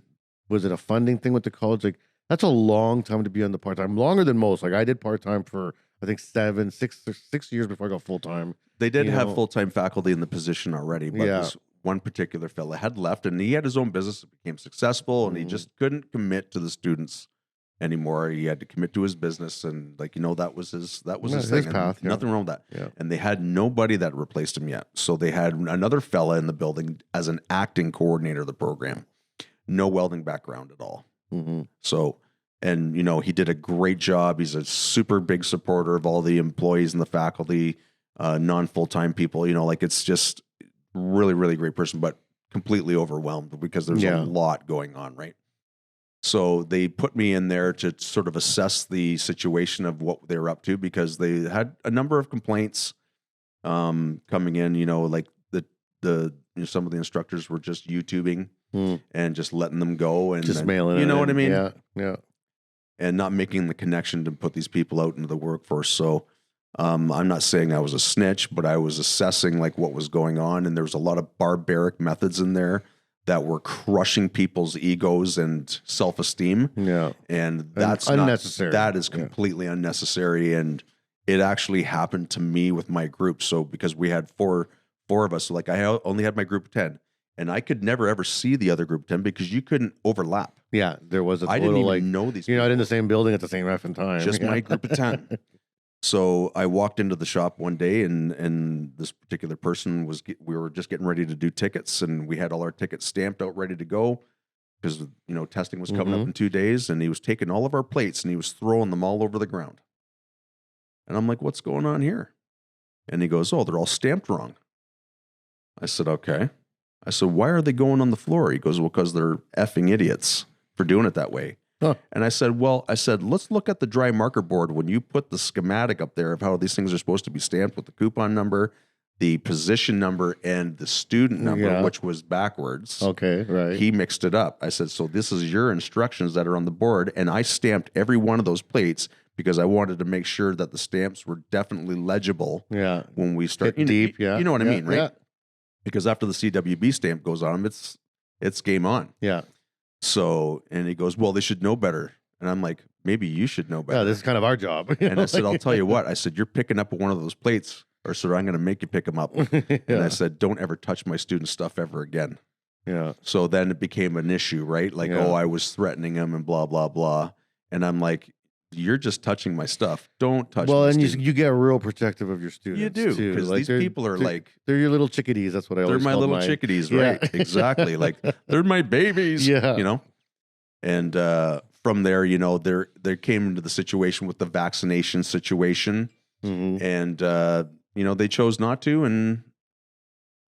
a funding thing with the college? Like, that's a long time to be on the part-time, longer than most. Like, I did part-time for, I think 6 years before I got full-time. They did have full-time faculty in the position already, but this one particular fella had left, and he had his own business, became successful, and he just couldn't commit to the students anymore. He had to commit to his business, and that was his thing. Path. Nothing wrong with that. Yeah. And they had nobody that replaced him yet. So they had another fella in the building as an acting coordinator of the program. No welding background at all. Mm-hmm. So, and he did a great job. He's a super big supporter of all the employees and the faculty, non-full-time people. It's just really, really great person, but completely overwhelmed because there's a lot going on, right? So they put me in there to sort of assess the situation of what they were up to, because they had a number of complaints coming in. Like some of the instructors were just YouTubing and just letting them go and just mailing it. You know what I mean? Yeah. And not making the connection to put these people out into the workforce. So I'm not saying I was a snitch, but I was assessing like what was going on, and there was a lot of barbaric methods in there that were crushing people's egos and self-esteem. Yeah. And that's unnecessary. That is completely unnecessary. And it actually happened to me with my group. So because we had four of us, so like I only had my group of 10, and I could never ever see the other group of 10 because you couldn't overlap. Yeah. There was I didn't even know these people. You're not in the same building at the same effing time. Just my group of 10. So I walked into the shop one day, and this particular person we were just getting ready to do tickets, and we had all our tickets stamped out, ready to go, because testing was coming up in 2 days, and he was taking all of our plates and he was throwing them all over the ground. And I'm like, what's going on here? And he goes, oh, they're all stamped wrong. I said, okay. I said, why are they going on the floor? He goes, well, because they're effing idiots for doing it that way. Huh. And I said, let's look at the dry marker board when you put the schematic up there of how these things are supposed to be stamped with the coupon number, the position number, and the student number, which was backwards. Okay, right. He mixed it up. I said, so this is your instructions that are on the board, and I stamped every one of those plates because I wanted to make sure that the stamps were definitely legible when we start. Deep, You know what I mean, right? Yeah. Because after the CWB stamp goes on them, it's game on. Yeah. So, and he goes, well, they should know better. And I'm like, maybe you should know better. Yeah, this is kind of our job. And I said, I'll tell you what. I said, you're picking up one of those plates, or sir, I'm going to make you pick them up. And I said, don't ever touch my student stuff ever again. Yeah. So then it became an issue, right? Like, oh, I was threatening him and blah, blah, blah. And I'm like, you're just touching my stuff. Don't touch my and student. you get real protective of your students. You do, because these people are they're your little chickadees. That's what I always They're my called little mine. chickadees, right? Exactly. Like, they're my babies, And from there, there came into the situation with the vaccination situation. Mm-hmm. And, they chose not to. And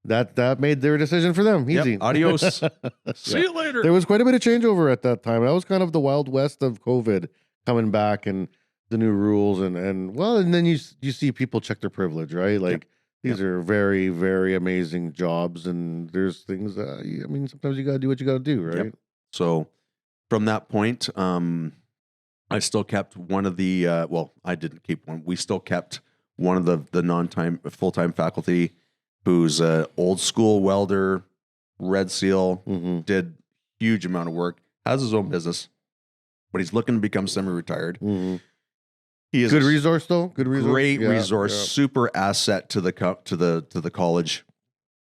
that made their decision for them. Easy. Yep, adios. See you later. There was quite a bit of changeover at that time. That was kind of the Wild West of COVID coming back and the new rules. And then you see people check their privilege, right? Like, these are very, very amazing jobs. And there's things, sometimes you got to do what you got to do, right? Yep. So from that point, I still kept one of the, I didn't keep one. We still kept one of the full-time faculty who's an old school welder, Red Seal, did huge amount of work, has his own business, but he's looking to become semi-retired. Mm-hmm. He is good resource though. Good resource. Great resource. Super asset to the college,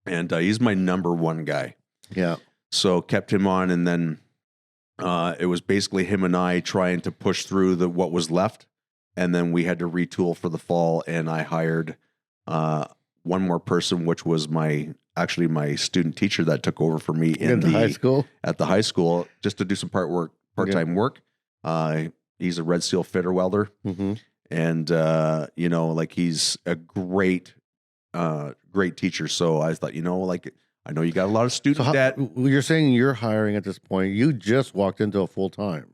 and he's my number one guy. Yeah. So kept him on, and then it was basically him and I trying to push through what was left, and then we had to retool for the fall, and I hired one more person, which was my student teacher that took over for me in the high school. At the high school, just to do some part-time work. He's a Red Seal fitter welder, and he's a great teacher. So I thought, I know you got a lot of student debt. You're saying you're hiring at this point. You just walked into a full-time.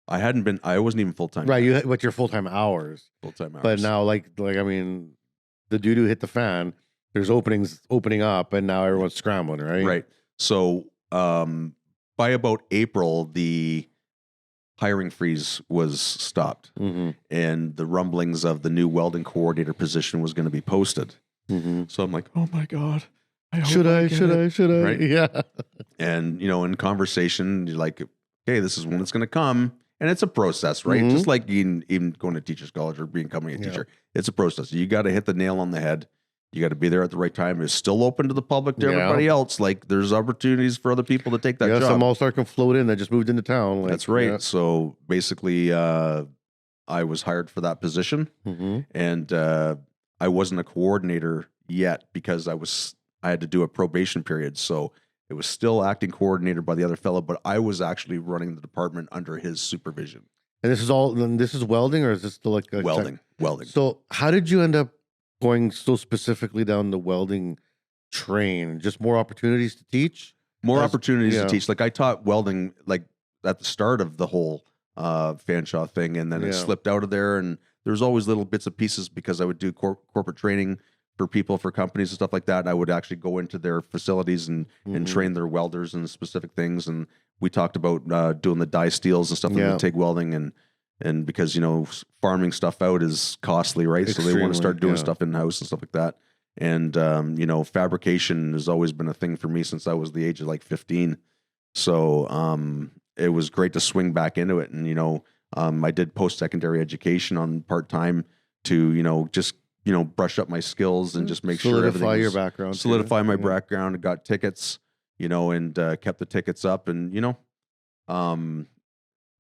I wasn't even full-time. Right. But your full-time hours. Full-time hours. But now, the doo-doo hit the fan. There's openings opening up, and now everyone's scrambling, right? Right. So by about April, the hiring freeze was stopped, and the rumblings of the new welding coordinator position was going to be posted. So I'm like, oh my God. Should I? Right? Yeah. And, in conversation, you're like, okay, this is when it's going to come. And it's a process, right? Just like even going to teacher's college or becoming a teacher. It's a process. You got to hit the nail on the head. You got to be there at the right time. It's still open to the public, to everybody else. Like, there's opportunities for other people to take that job. Some all-star can float in that just moved into town. Like, that's right. Yeah. So basically, I was hired for that position. And I wasn't a coordinator yet because I had to do a probation period. So it was still acting coordinator by the other fellow, but I was actually running the department under his supervision. And this is welding, or is this still like welding? So how did you end up going so specifically down the welding train? Just more opportunities to teach? More opportunities to teach. Like, I taught welding like at the start of the whole Fanshawe thing, and then it slipped out of there. And there's always little bits and pieces because I would do corporate training for people, for companies and stuff like that. And I would actually go into their facilities and train their welders in specific things. And we talked about doing the die steels and stuff with TIG welding, and because, farming stuff out is costly, right? So they want to start doing stuff in-house and stuff like that. And, fabrication has always been a thing for me since I was the age of like 15. So it was great to swing back into it. And, I did post-secondary education on part-time to, just brush up my skills and just make sure everything your background, solidify my background. I got tickets, and kept the tickets up, and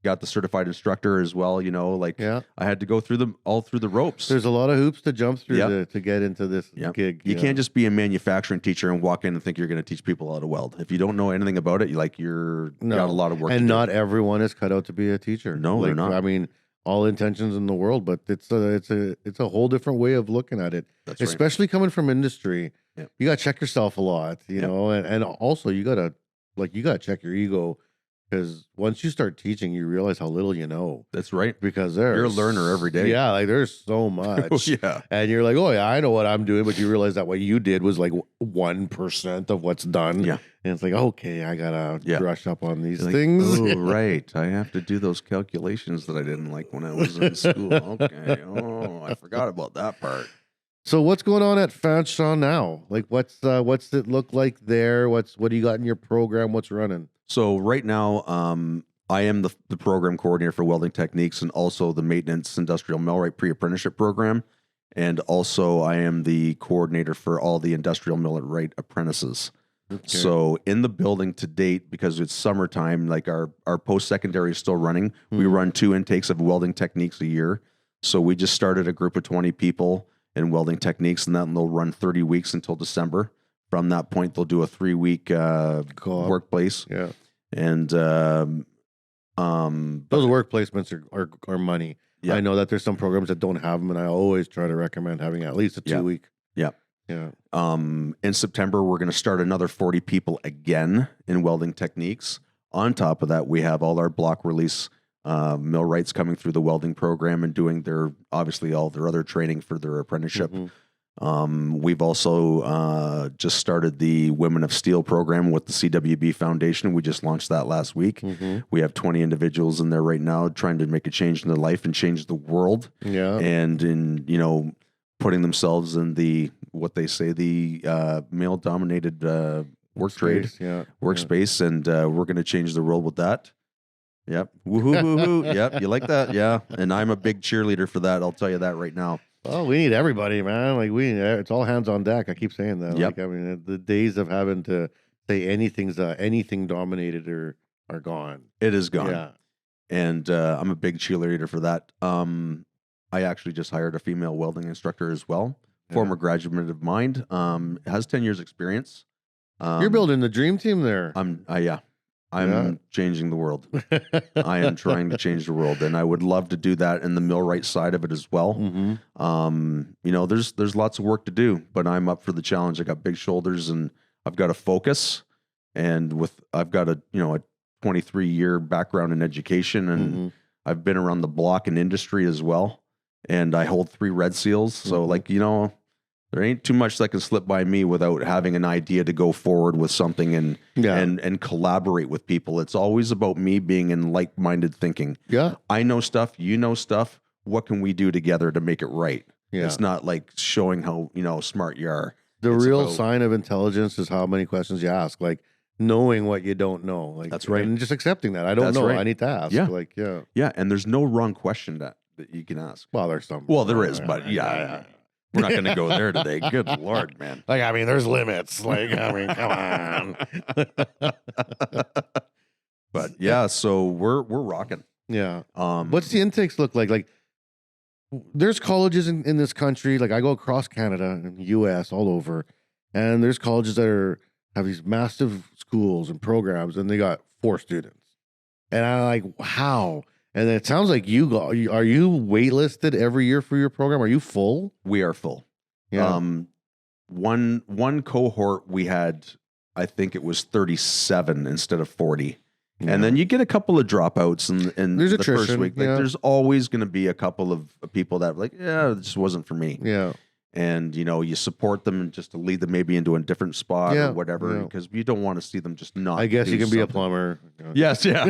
got the certified instructor as well. I had to go through them all through the ropes. There's a lot of hoops to jump through to get into this gig. You can't just be a manufacturing teacher and walk in and think you're going to teach people how to weld. If you don't know anything about it, you're got a lot of work. And to not do. Everyone is cut out to be a teacher. No, they're not. I mean, all intentions in the world, but it's a whole different way of looking at it. That's especially coming from industry. Yep. You got to check yourself a lot, know, and also you got to check your ego, because once you start teaching, you realize how little you know. That's right. Because you're a learner every day. Yeah, like there's so much. And you're like, oh yeah, I know what I'm doing, but you realize that what you did was like 1% of what's done. Yeah. And it's like, okay, I gotta brush up on these things. Oh, right. I have to do those calculations that I didn't like when I was in school. Okay. Oh, I forgot about that part. So what's going on at Fanshawe now? Like, what's it look like there? What do you got in your program? What's running? So right now, I am the program coordinator for welding techniques, and also the maintenance industrial millwright pre-apprenticeship program. And also I am the coordinator for all the industrial millwright apprentices. Okay. So in the building to date, because it's summertime, like our post-secondary is still running. We run 2 intakes of welding techniques a year. So we just started a group of 20 people in welding techniques, and then they'll run 30 weeks until December. From that point, they'll do a 3-week workplace. Yeah. And those work placements are money. Yeah. I know that there's some programs that don't have them, and I always try to recommend having at least a 2-week. Yeah. Yeah. In September, we're going to start another 40 people again in welding techniques. On top of that, we have all our block release millwrights coming through the welding program and doing obviously all their other training for their apprenticeship. We've also just started the Women of Steel program with the CWB Foundation. We just launched that last week. We have 20 individuals in there right now trying to make a change in their life and change the world. Yeah. And in, putting themselves in the male-dominated workspace. And we're going to change the world with that. Yep. Woohoo, woohoo. Yep. You like that? Yeah. And I'm a big cheerleader for that. I'll tell you that right now. Oh, we need everybody, man. Like it's all hands on deck. I keep saying that. Yep. Like, I mean, the days of having to say anything dominated are gone. It is gone. Yeah. And I'm a big cheerleader for that. I actually just hired a female welding instructor as well. Former graduate of mine. Has 10 years experience. You're building the dream team there. I'm changing the world. I am trying to change the world, and I would love to do that in the millwright side of it as well. There's lots of work to do, but I'm up for the challenge. I got big shoulders, and I've got to focus. And I've got a 23-year background in education, and I've been around the block in industry as well. And I hold 3 red seals, so There ain't too much that can slip by me without having an idea to go forward with something and collaborate with people. It's always about me being in like-minded thinking. Yeah. I know stuff, you know stuff. What can we do together to make it right? Yeah. It's not like showing how, smart you are. The It's real about- sign of intelligence is how many questions you ask. Like knowing what you don't know. Like That's right. And just accepting that. I don't That's know. right. I need to ask. Yeah. Like, yeah. Yeah, and there's no wrong question that you can ask. Well, there's some. Well, there is, but yeah. We're not going to go there today. Good Lord, man. Like, I mean, there's limits. Like, I mean, come on. But yeah, so we're rocking. Yeah. Um, What's the intakes look like? Like, there's colleges in this country. Like, I go across Canada and U.S. all over, and there's colleges that have these massive schools and programs, and they got 4 students. And I'm like, how? And it sounds like are you waitlisted every year for your program? Are you full? we are full. Yeah. One cohort we had, I think it was 37 instead of 40. Yeah. And then you get a couple of dropouts in There's the first attrition, week. Like, yeah. there's always going to be a couple of people that are like, yeah, this wasn't for me. Yeah. And, you support them just to lead them maybe into a different spot Yeah, or whatever, yeah. because you don't want to see them just not. I guess do you can be a something. plumber. Yes, yeah.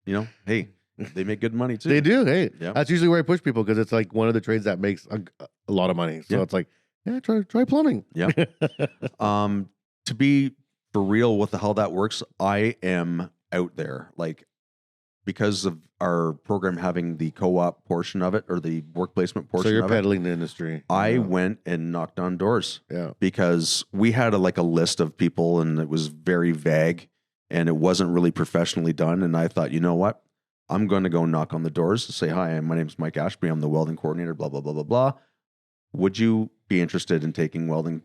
Yeah. Hey, they make good money too. They do. Hey, Yeah. that's usually where I push people because it's like one of the trades that makes a lot of money. So Yeah. it's like, yeah, try plumbing. Yeah. To be for real with how that works, I am out there, like, because of our program having the co-op portion of it or the work placement portion So you're of it. peddling the industry. I Yeah. went and knocked on doors Yeah. because we had a list of people and it was very vague and it wasn't really professionally done. And I thought, you know what? I'm going to go knock on the doors and say, hi, my name's Mike Ashby. I'm the welding coordinator, blah, blah, blah, blah, blah. Would you be interested in taking welding,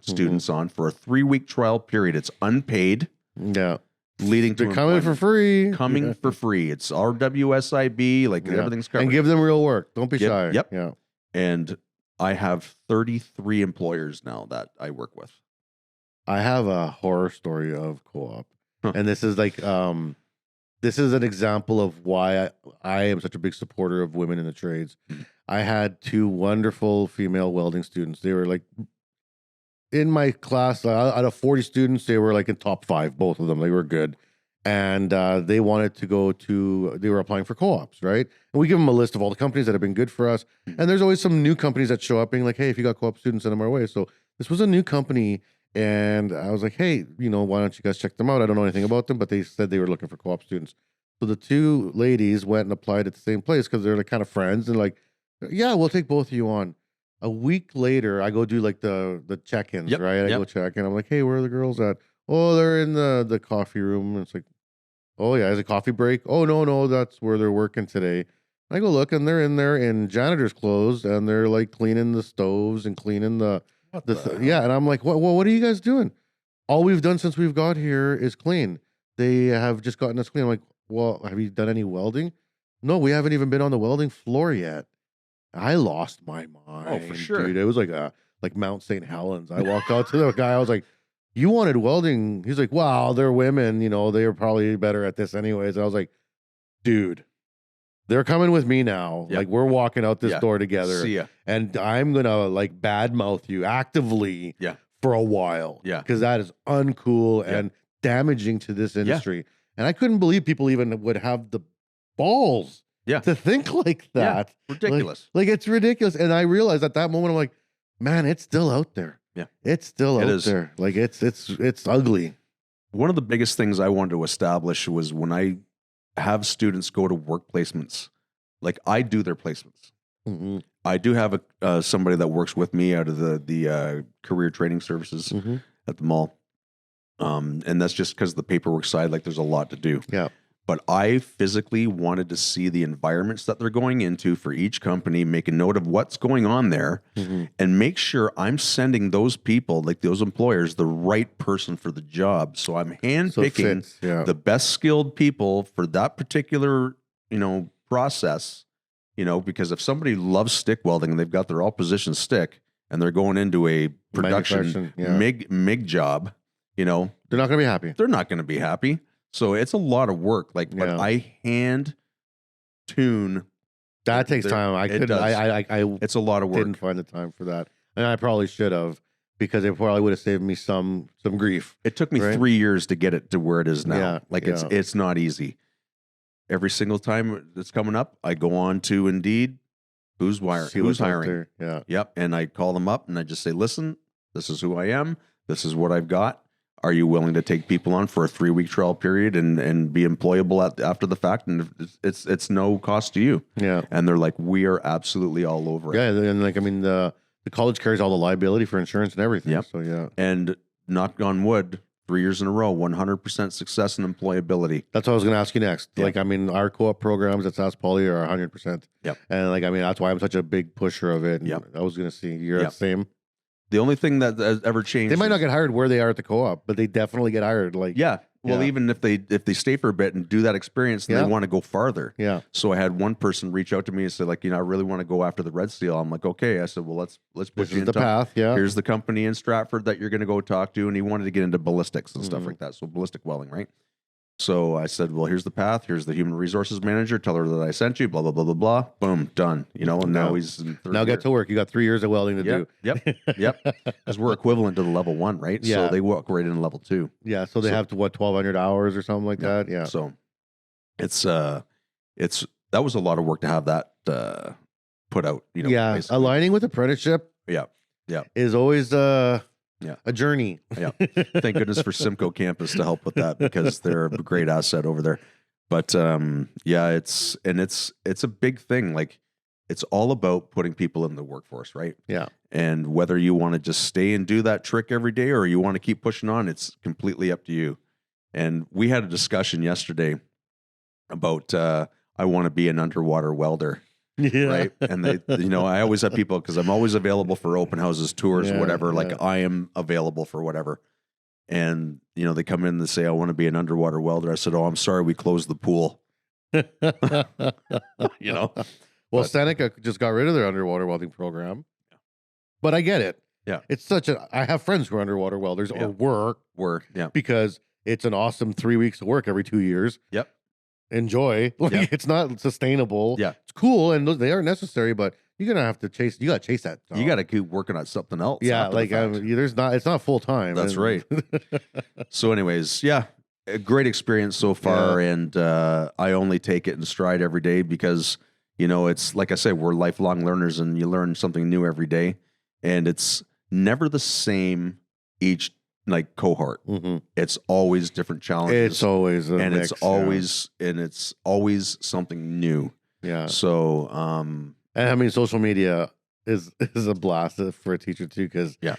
students on for a 3-week trial period? It's unpaid, Yeah. leading to They're coming for free. coming Yeah. for free. It's RWSIB, like Yeah. everything's covered. And give them real work. Don't be Yep, shy. yep. Yeah. And I have 33 employers now that I work with. I have a horror story of co-op. Huh. And this is like this is an example of why I am such a big supporter of women in the trades. Mhm. I had 2 wonderful female welding students. They were like in my class, out of 40 students, they were like in top 5, both of them. They were good. And they wanted to they were applying for co-ops, right? And we give them a list of all the companies that have been good for us. And there's always some new companies that show up being like, hey, if you got co-op students, send them our way. So this was a new company. And I was like, hey, why don't you guys check them out? I don't know anything about them, but they said they were looking for co-op students. So the 2 ladies went and applied at the same place because they're like kind of friends and like, yeah, we'll take both of you on. A week later, I go do like the check-ins, Yep, right? I yep. go check in. I'm like, hey, where are the girls at? Oh, they're in the coffee room. And it's like, oh yeah, is it coffee break? Oh no, that's where they're working today. I go look and they're in there in janitor's clothes and they're like cleaning the stoves and cleaning yeah. And I'm like, what are you guys doing? All we've done since we've got here is clean. They have just gotten us clean. I'm like, well, have you done any welding? No, we haven't even been on the welding floor yet. I lost my mind. Oh, for sure. Dude. It was like Mount St. Helens. I walked out to the guy. I was like, you wanted welding? He's like, wow, they're women. They were probably better at this anyways. And I was like, dude, they're coming with me now. Yep. Like, we're walking out this Yeah. door together. See ya. And I'm going to like badmouth you actively Yeah. for a while. Yeah. Because that is uncool Yeah. and damaging to this industry. And I couldn't believe people even would have the balls Yeah. to think like that. Ridiculous. Like it's ridiculous. And I realized at that moment, I'm like, man, it's still out there. Yeah. It's still It out is. there. Like it's ugly. One of the biggest things I wanted to establish was when I have students go to work placements, like I do their placements. Mm-hmm. I do have somebody that works with me out of the career training services Mm-hmm. at the mall. And that's just because the paperwork side, like there's a lot to do. Yeah. But I physically wanted to see the environments that they're going into for each company, make a note of what's going on there, Mm-hmm. and make sure I'm sending those people, like those employers, the right person for the job. So I'm So it handpicking fits. Yeah. the best skilled people for that particular, process, because if somebody loves stick welding and they've got their all position stick and they're going into a production Manufacturing, yeah. MIG job, They're not going to be happy. they're not going to be happy. So it's a lot of work. But Yeah. I hand tune That takes time. I it couldn't. does. I It's a lot of work. didn't find the time for that, and I probably should have, because it probably would have saved me some grief. It took me Right? 3 years to get it to where it is now. Yeah, Like yeah. it's not easy. Every single time it's coming up, I go on to Indeed. Who's See who's what's out hiring? there. Yeah. Yep. And I call them up and I just say, listen, this is who I am. This is what I've got. Are you willing to take people on for a 3-week trial period and be employable after the fact? And it's no cost to you. Yeah. And they're like, we are absolutely all over it. Yeah. And like, I mean, the college carries all the liability for insurance and everything. Yep. So yeah, And knock on wood, 3 years in a row, 100% success in employability. that's what I was going to ask you next. Yeah. Like, I mean, our co-op programs at South Poly are 100%. Yep. And like, I mean, that's why I'm such a big pusher of it. And Yep. I was going to see you're Yep. the same. The only thing that has ever changed. They might not is- get hired where they are at the co-op, but they definitely get hired. Like, Yeah. Well, Yeah. even if they stay for a bit and do that experience, and Yeah. they want to go farther. yeah, So I had one person reach out to me and say, like, I really want to go after the Red Seal. I'm like, okay. I said, well, let's put this you is in the touch. path. Yeah. Here's the company in Stratford that you're going to go talk to. And he wanted to get into ballistics and stuff Mhm. like that. So ballistic welding, right? So I said, well, here's the path. Here's the human resources manager. Tell her that I sent you, blah, blah, blah, blah, blah. Boom, done. And now Yeah. he's in third Now year. get to work. You got 3 years of welding to do. Yep. Yep. Because we're equivalent to the level 1, right? Yeah. So they walk right in level 2. Yeah. So they So- have to, what, 1,200 hours or something like that? Yeah. So it's that was a lot of work to have that put out. Yeah. basically. Aligning with apprenticeship Yeah. is always Yeah. a journey. Yeah. Thank goodness for Simcoe campus to help with that, because they're a great asset over there. But yeah, it's a big thing. Like, it's all about putting people in the workforce, right? Yeah. And whether you want to just stay and do that trick every day or you want to keep pushing on, it's completely up to you. And we had a discussion yesterday about I want to be an underwater welder. Yeah. Right. And they, I always have people, because I'm always available for open houses, tours, Yeah, whatever. yeah. Like, I am available for whatever. And, they come in and say, I want to be an underwater welder. I said, oh, I'm sorry, we closed the pool. Well, But- Seneca just got rid of their underwater welding program. But I get it. Yeah. It's I have friends who are underwater welders Yeah. or were, Yeah. because it's an awesome 3 weeks of work every 2 years. Yep. Enjoy. Like, Yep. it's not sustainable. Yeah. It's cool and they are necessary, but you're going to have to chase that. You job. got to keep working on something else. Yeah. after the Like, fact. it's not full time. That's right. So anyways, yeah, a great experience so far. And I only take it in stride every day, because, it's like I say, we're lifelong learners and you learn something new every day. And it's never the same each cohort. Mhm. It's always different challenges. It's always a and mix, it's always something new. yeah. So And I mean, social media is a blast for a teacher too, because Yeah.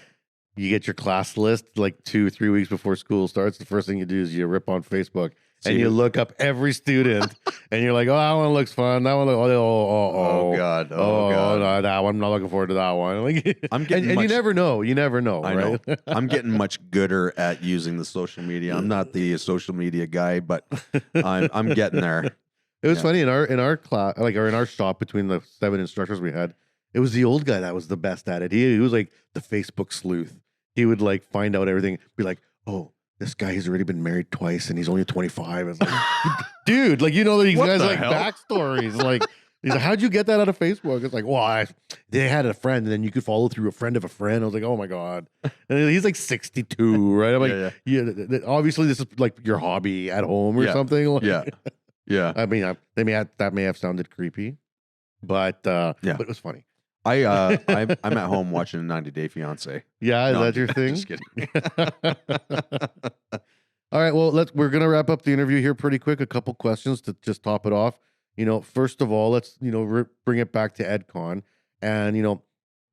you get your class list like 2-3 weeks before school starts. The first thing you do is you rip on Facebook and See- you look up every student, and you're like, oh, that one looks fun. That one, oh god, oh no, that one. I'm not looking forward to that one. Like, I'm getting and you much- never know. You never know, I right? know. I'm getting much gooder at using the social media. I'm not the social media guy, but I'm getting there. It was Yeah. funny in our class, or in our shop, between the 7 instructors we had, it was the old guy that was the best at it. He was like the Facebook sleuth. He would like find out everything, be like, oh, this guy has already been married twice and he's only 25. It's like, dude, like, these What guys the like hell? backstories. Like, he's like, how'd you get that out of Facebook? It's like, well, they had a friend, and then you could follow through a friend of a friend. I was like, oh my God. And he's like 62, right? I'm like, yeah, obviously this is like your hobby at home or Yeah. something. Like, Yeah. Yeah. I mean, that may have sounded creepy, but but it was funny. I'm at home watching a 90 Day Fiance. Yeah, is No, that your thing? Just kidding. All right, well, we're gonna wrap up the interview here pretty quick. A couple questions to just top it off. First of all, let's bring it back to EdCon, and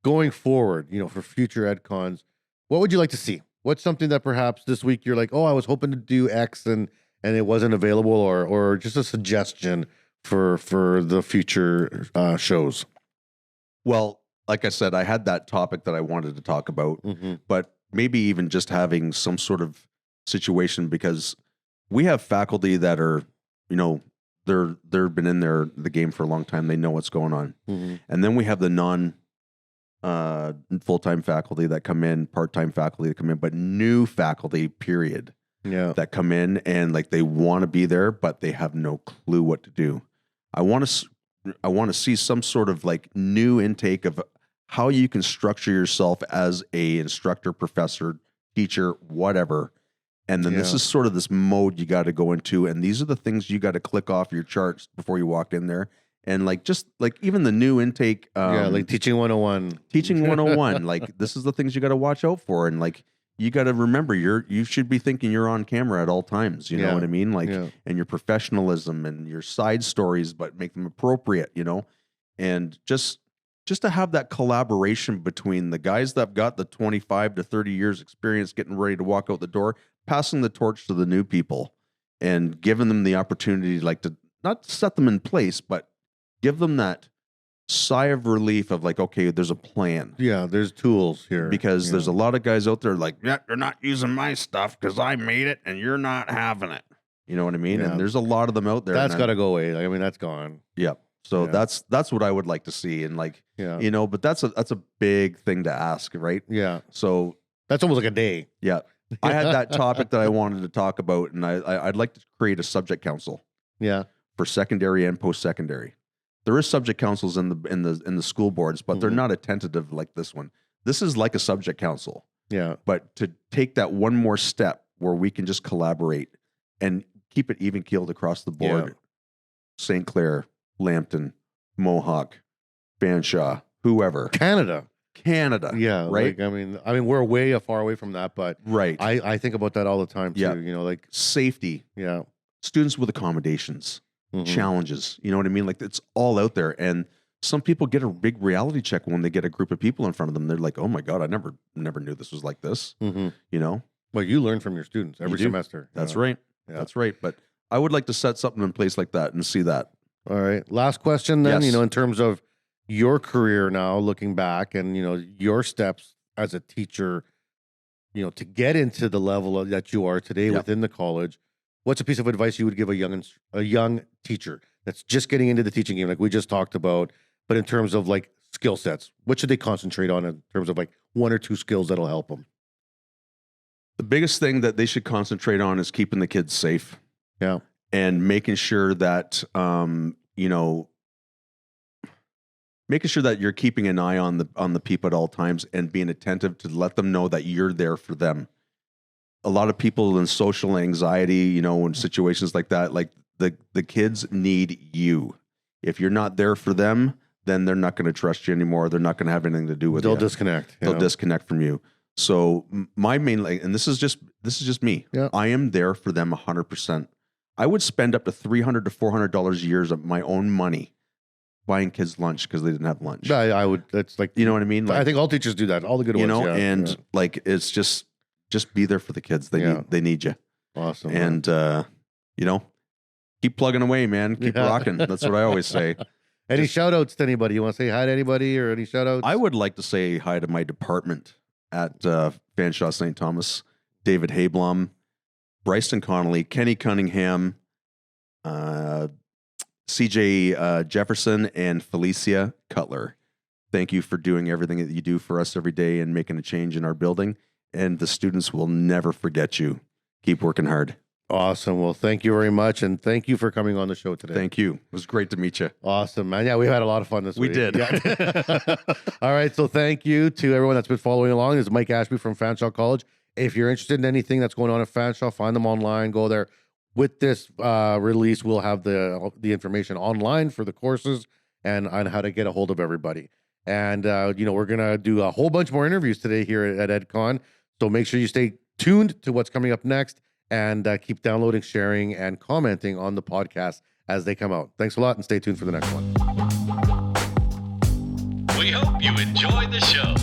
going forward, for future EdCons, what would you like to see? What's something that perhaps this week you're like, oh, I was hoping to do X and it wasn't available, or just a suggestion for the future shows? Well, like I said, I had that topic that I wanted to talk about, Mm-hmm. but maybe even just having some sort of situation, because we have faculty that are, they've been in the game for a long time. They know what's going on. Mm-hmm. And then we have the non full-time faculty that come in, part-time faculty that come in, but new faculty, period, Yeah. that come in and like they want to be there, but they have no clue what to do. I want to I want to see some sort of like new intake of how you can structure yourself as a instructor, professor, teacher, whatever. And then this is sort of this mode you got to go into. And these are the things you got to click off your charts before you walk in there. And like, just like even the new intake. Like teaching 101. Teaching 101. Like, this is the things you got to watch out for. And like, you got to remember you should be thinking you're on camera at all times. You know what I mean? Like, and your professionalism and your side stories, but make them appropriate, you know, and just to have that collaboration between the guys that have got the 25 to 30 years experience getting ready to walk out the door, passing the torch to the new people and giving them the opportunity, like, to not set them in place, but give them that sigh of relief of like, okay, there's a plan. Yeah, there's tools here. Because there's a lot of guys out there like, yeah, you're not using my stuff because I made it and you're not having it. You know what I mean? Yeah. And there's a lot of them out there. That's got to go away. Like, I mean, that's gone. Yeah. So that's what I would like to see. And like, you know, but that's a big thing to ask, right? Yeah. So that's almost like a day. Yeah. I had that topic that I wanted to talk about, and I'd like to create a subject council. Yeah. For secondary and post-secondary. There is subject councils in the school boards, but they're not attentive like this one. This is like a subject council. Yeah. But to take that one more step where we can just collaborate and keep it even keeled across the board. St. Clair, Lambton, Mohawk, Fanshawe, whoever. Canada. Yeah. Right. Like, I mean, we're way far away from that, but right. I think about that all the time too. You know, like safety. Yeah. Students with accommodations. Challenges, you know what I mean? Like, it's all out there. And some people get a big reality check when they get a group of people in front of them. They're like, oh my God, I never knew this was like this. You know? Well, you learn from your students every semester. That's right. Yeah. That's right. But I would like to set something in place like that and see that. All right. Last question then, you know, in terms of your career now, looking back and, you know, your steps as a teacher, you know, to get into the level that you are today within the college. What's a piece of advice you would give a young teacher that's just getting into the teaching game, like we just talked about, but in terms of like skill sets, what should they concentrate on in terms of like one or two skills that'll help them? The biggest thing that they should concentrate on is keeping the kids safe. Yeah. And making sure that, you know, making sure that you're keeping an eye on the people at all times and being attentive to let them know that you're there for them. A lot of people in social anxiety, you know, in situations like that, like the kids need you. If you're not there for them, then they're not going to trust you anymore. They're not going to have anything to do with you. They'll disconnect. They'll disconnect from you. So my main, and this is just me. Yeah. I am there for them 100%. I would spend up to $300 to $400 a year of my own money buying kids lunch because they didn't have lunch. I would. That's like, you know what I mean? Like, I think all teachers do that. All the good ones, you know, and like, it's just be there for the kids. They need you. Awesome. And, you know, keep plugging away, man. Keep rocking. That's what I always say. Any shout outs to anybody? You want to say hi to anybody or any shout outs? I would like to say hi to my department at Fanshawe St. Thomas, David Hayblom, Bryson Connolly, Kenny Cunningham, CJ Jefferson, and Felicia Cutler. Thank you for doing everything that you do for us every day and making a change in our building. And the students will never forget you. Keep working hard. Awesome. Well, thank you very much. And thank you for coming on the show today. Thank you. It was great to meet you. Awesome, man. Yeah, we had a lot of fun this week. We did. Yeah. All right. So thank you to everyone that's been following along. This is Mike Ashby from Fanshawe College. If you're interested in anything that's going on at Fanshawe, find them online. Go there. With this release, we'll have the information online for the courses and on how to get a hold of everybody. And, you know, we're going to do a whole bunch more interviews today here at EdCon. So make sure you stay tuned to what's coming up next and keep downloading, sharing, and commenting on the podcast as they come out. Thanks a lot and stay tuned for the next one. We hope you enjoyed the show.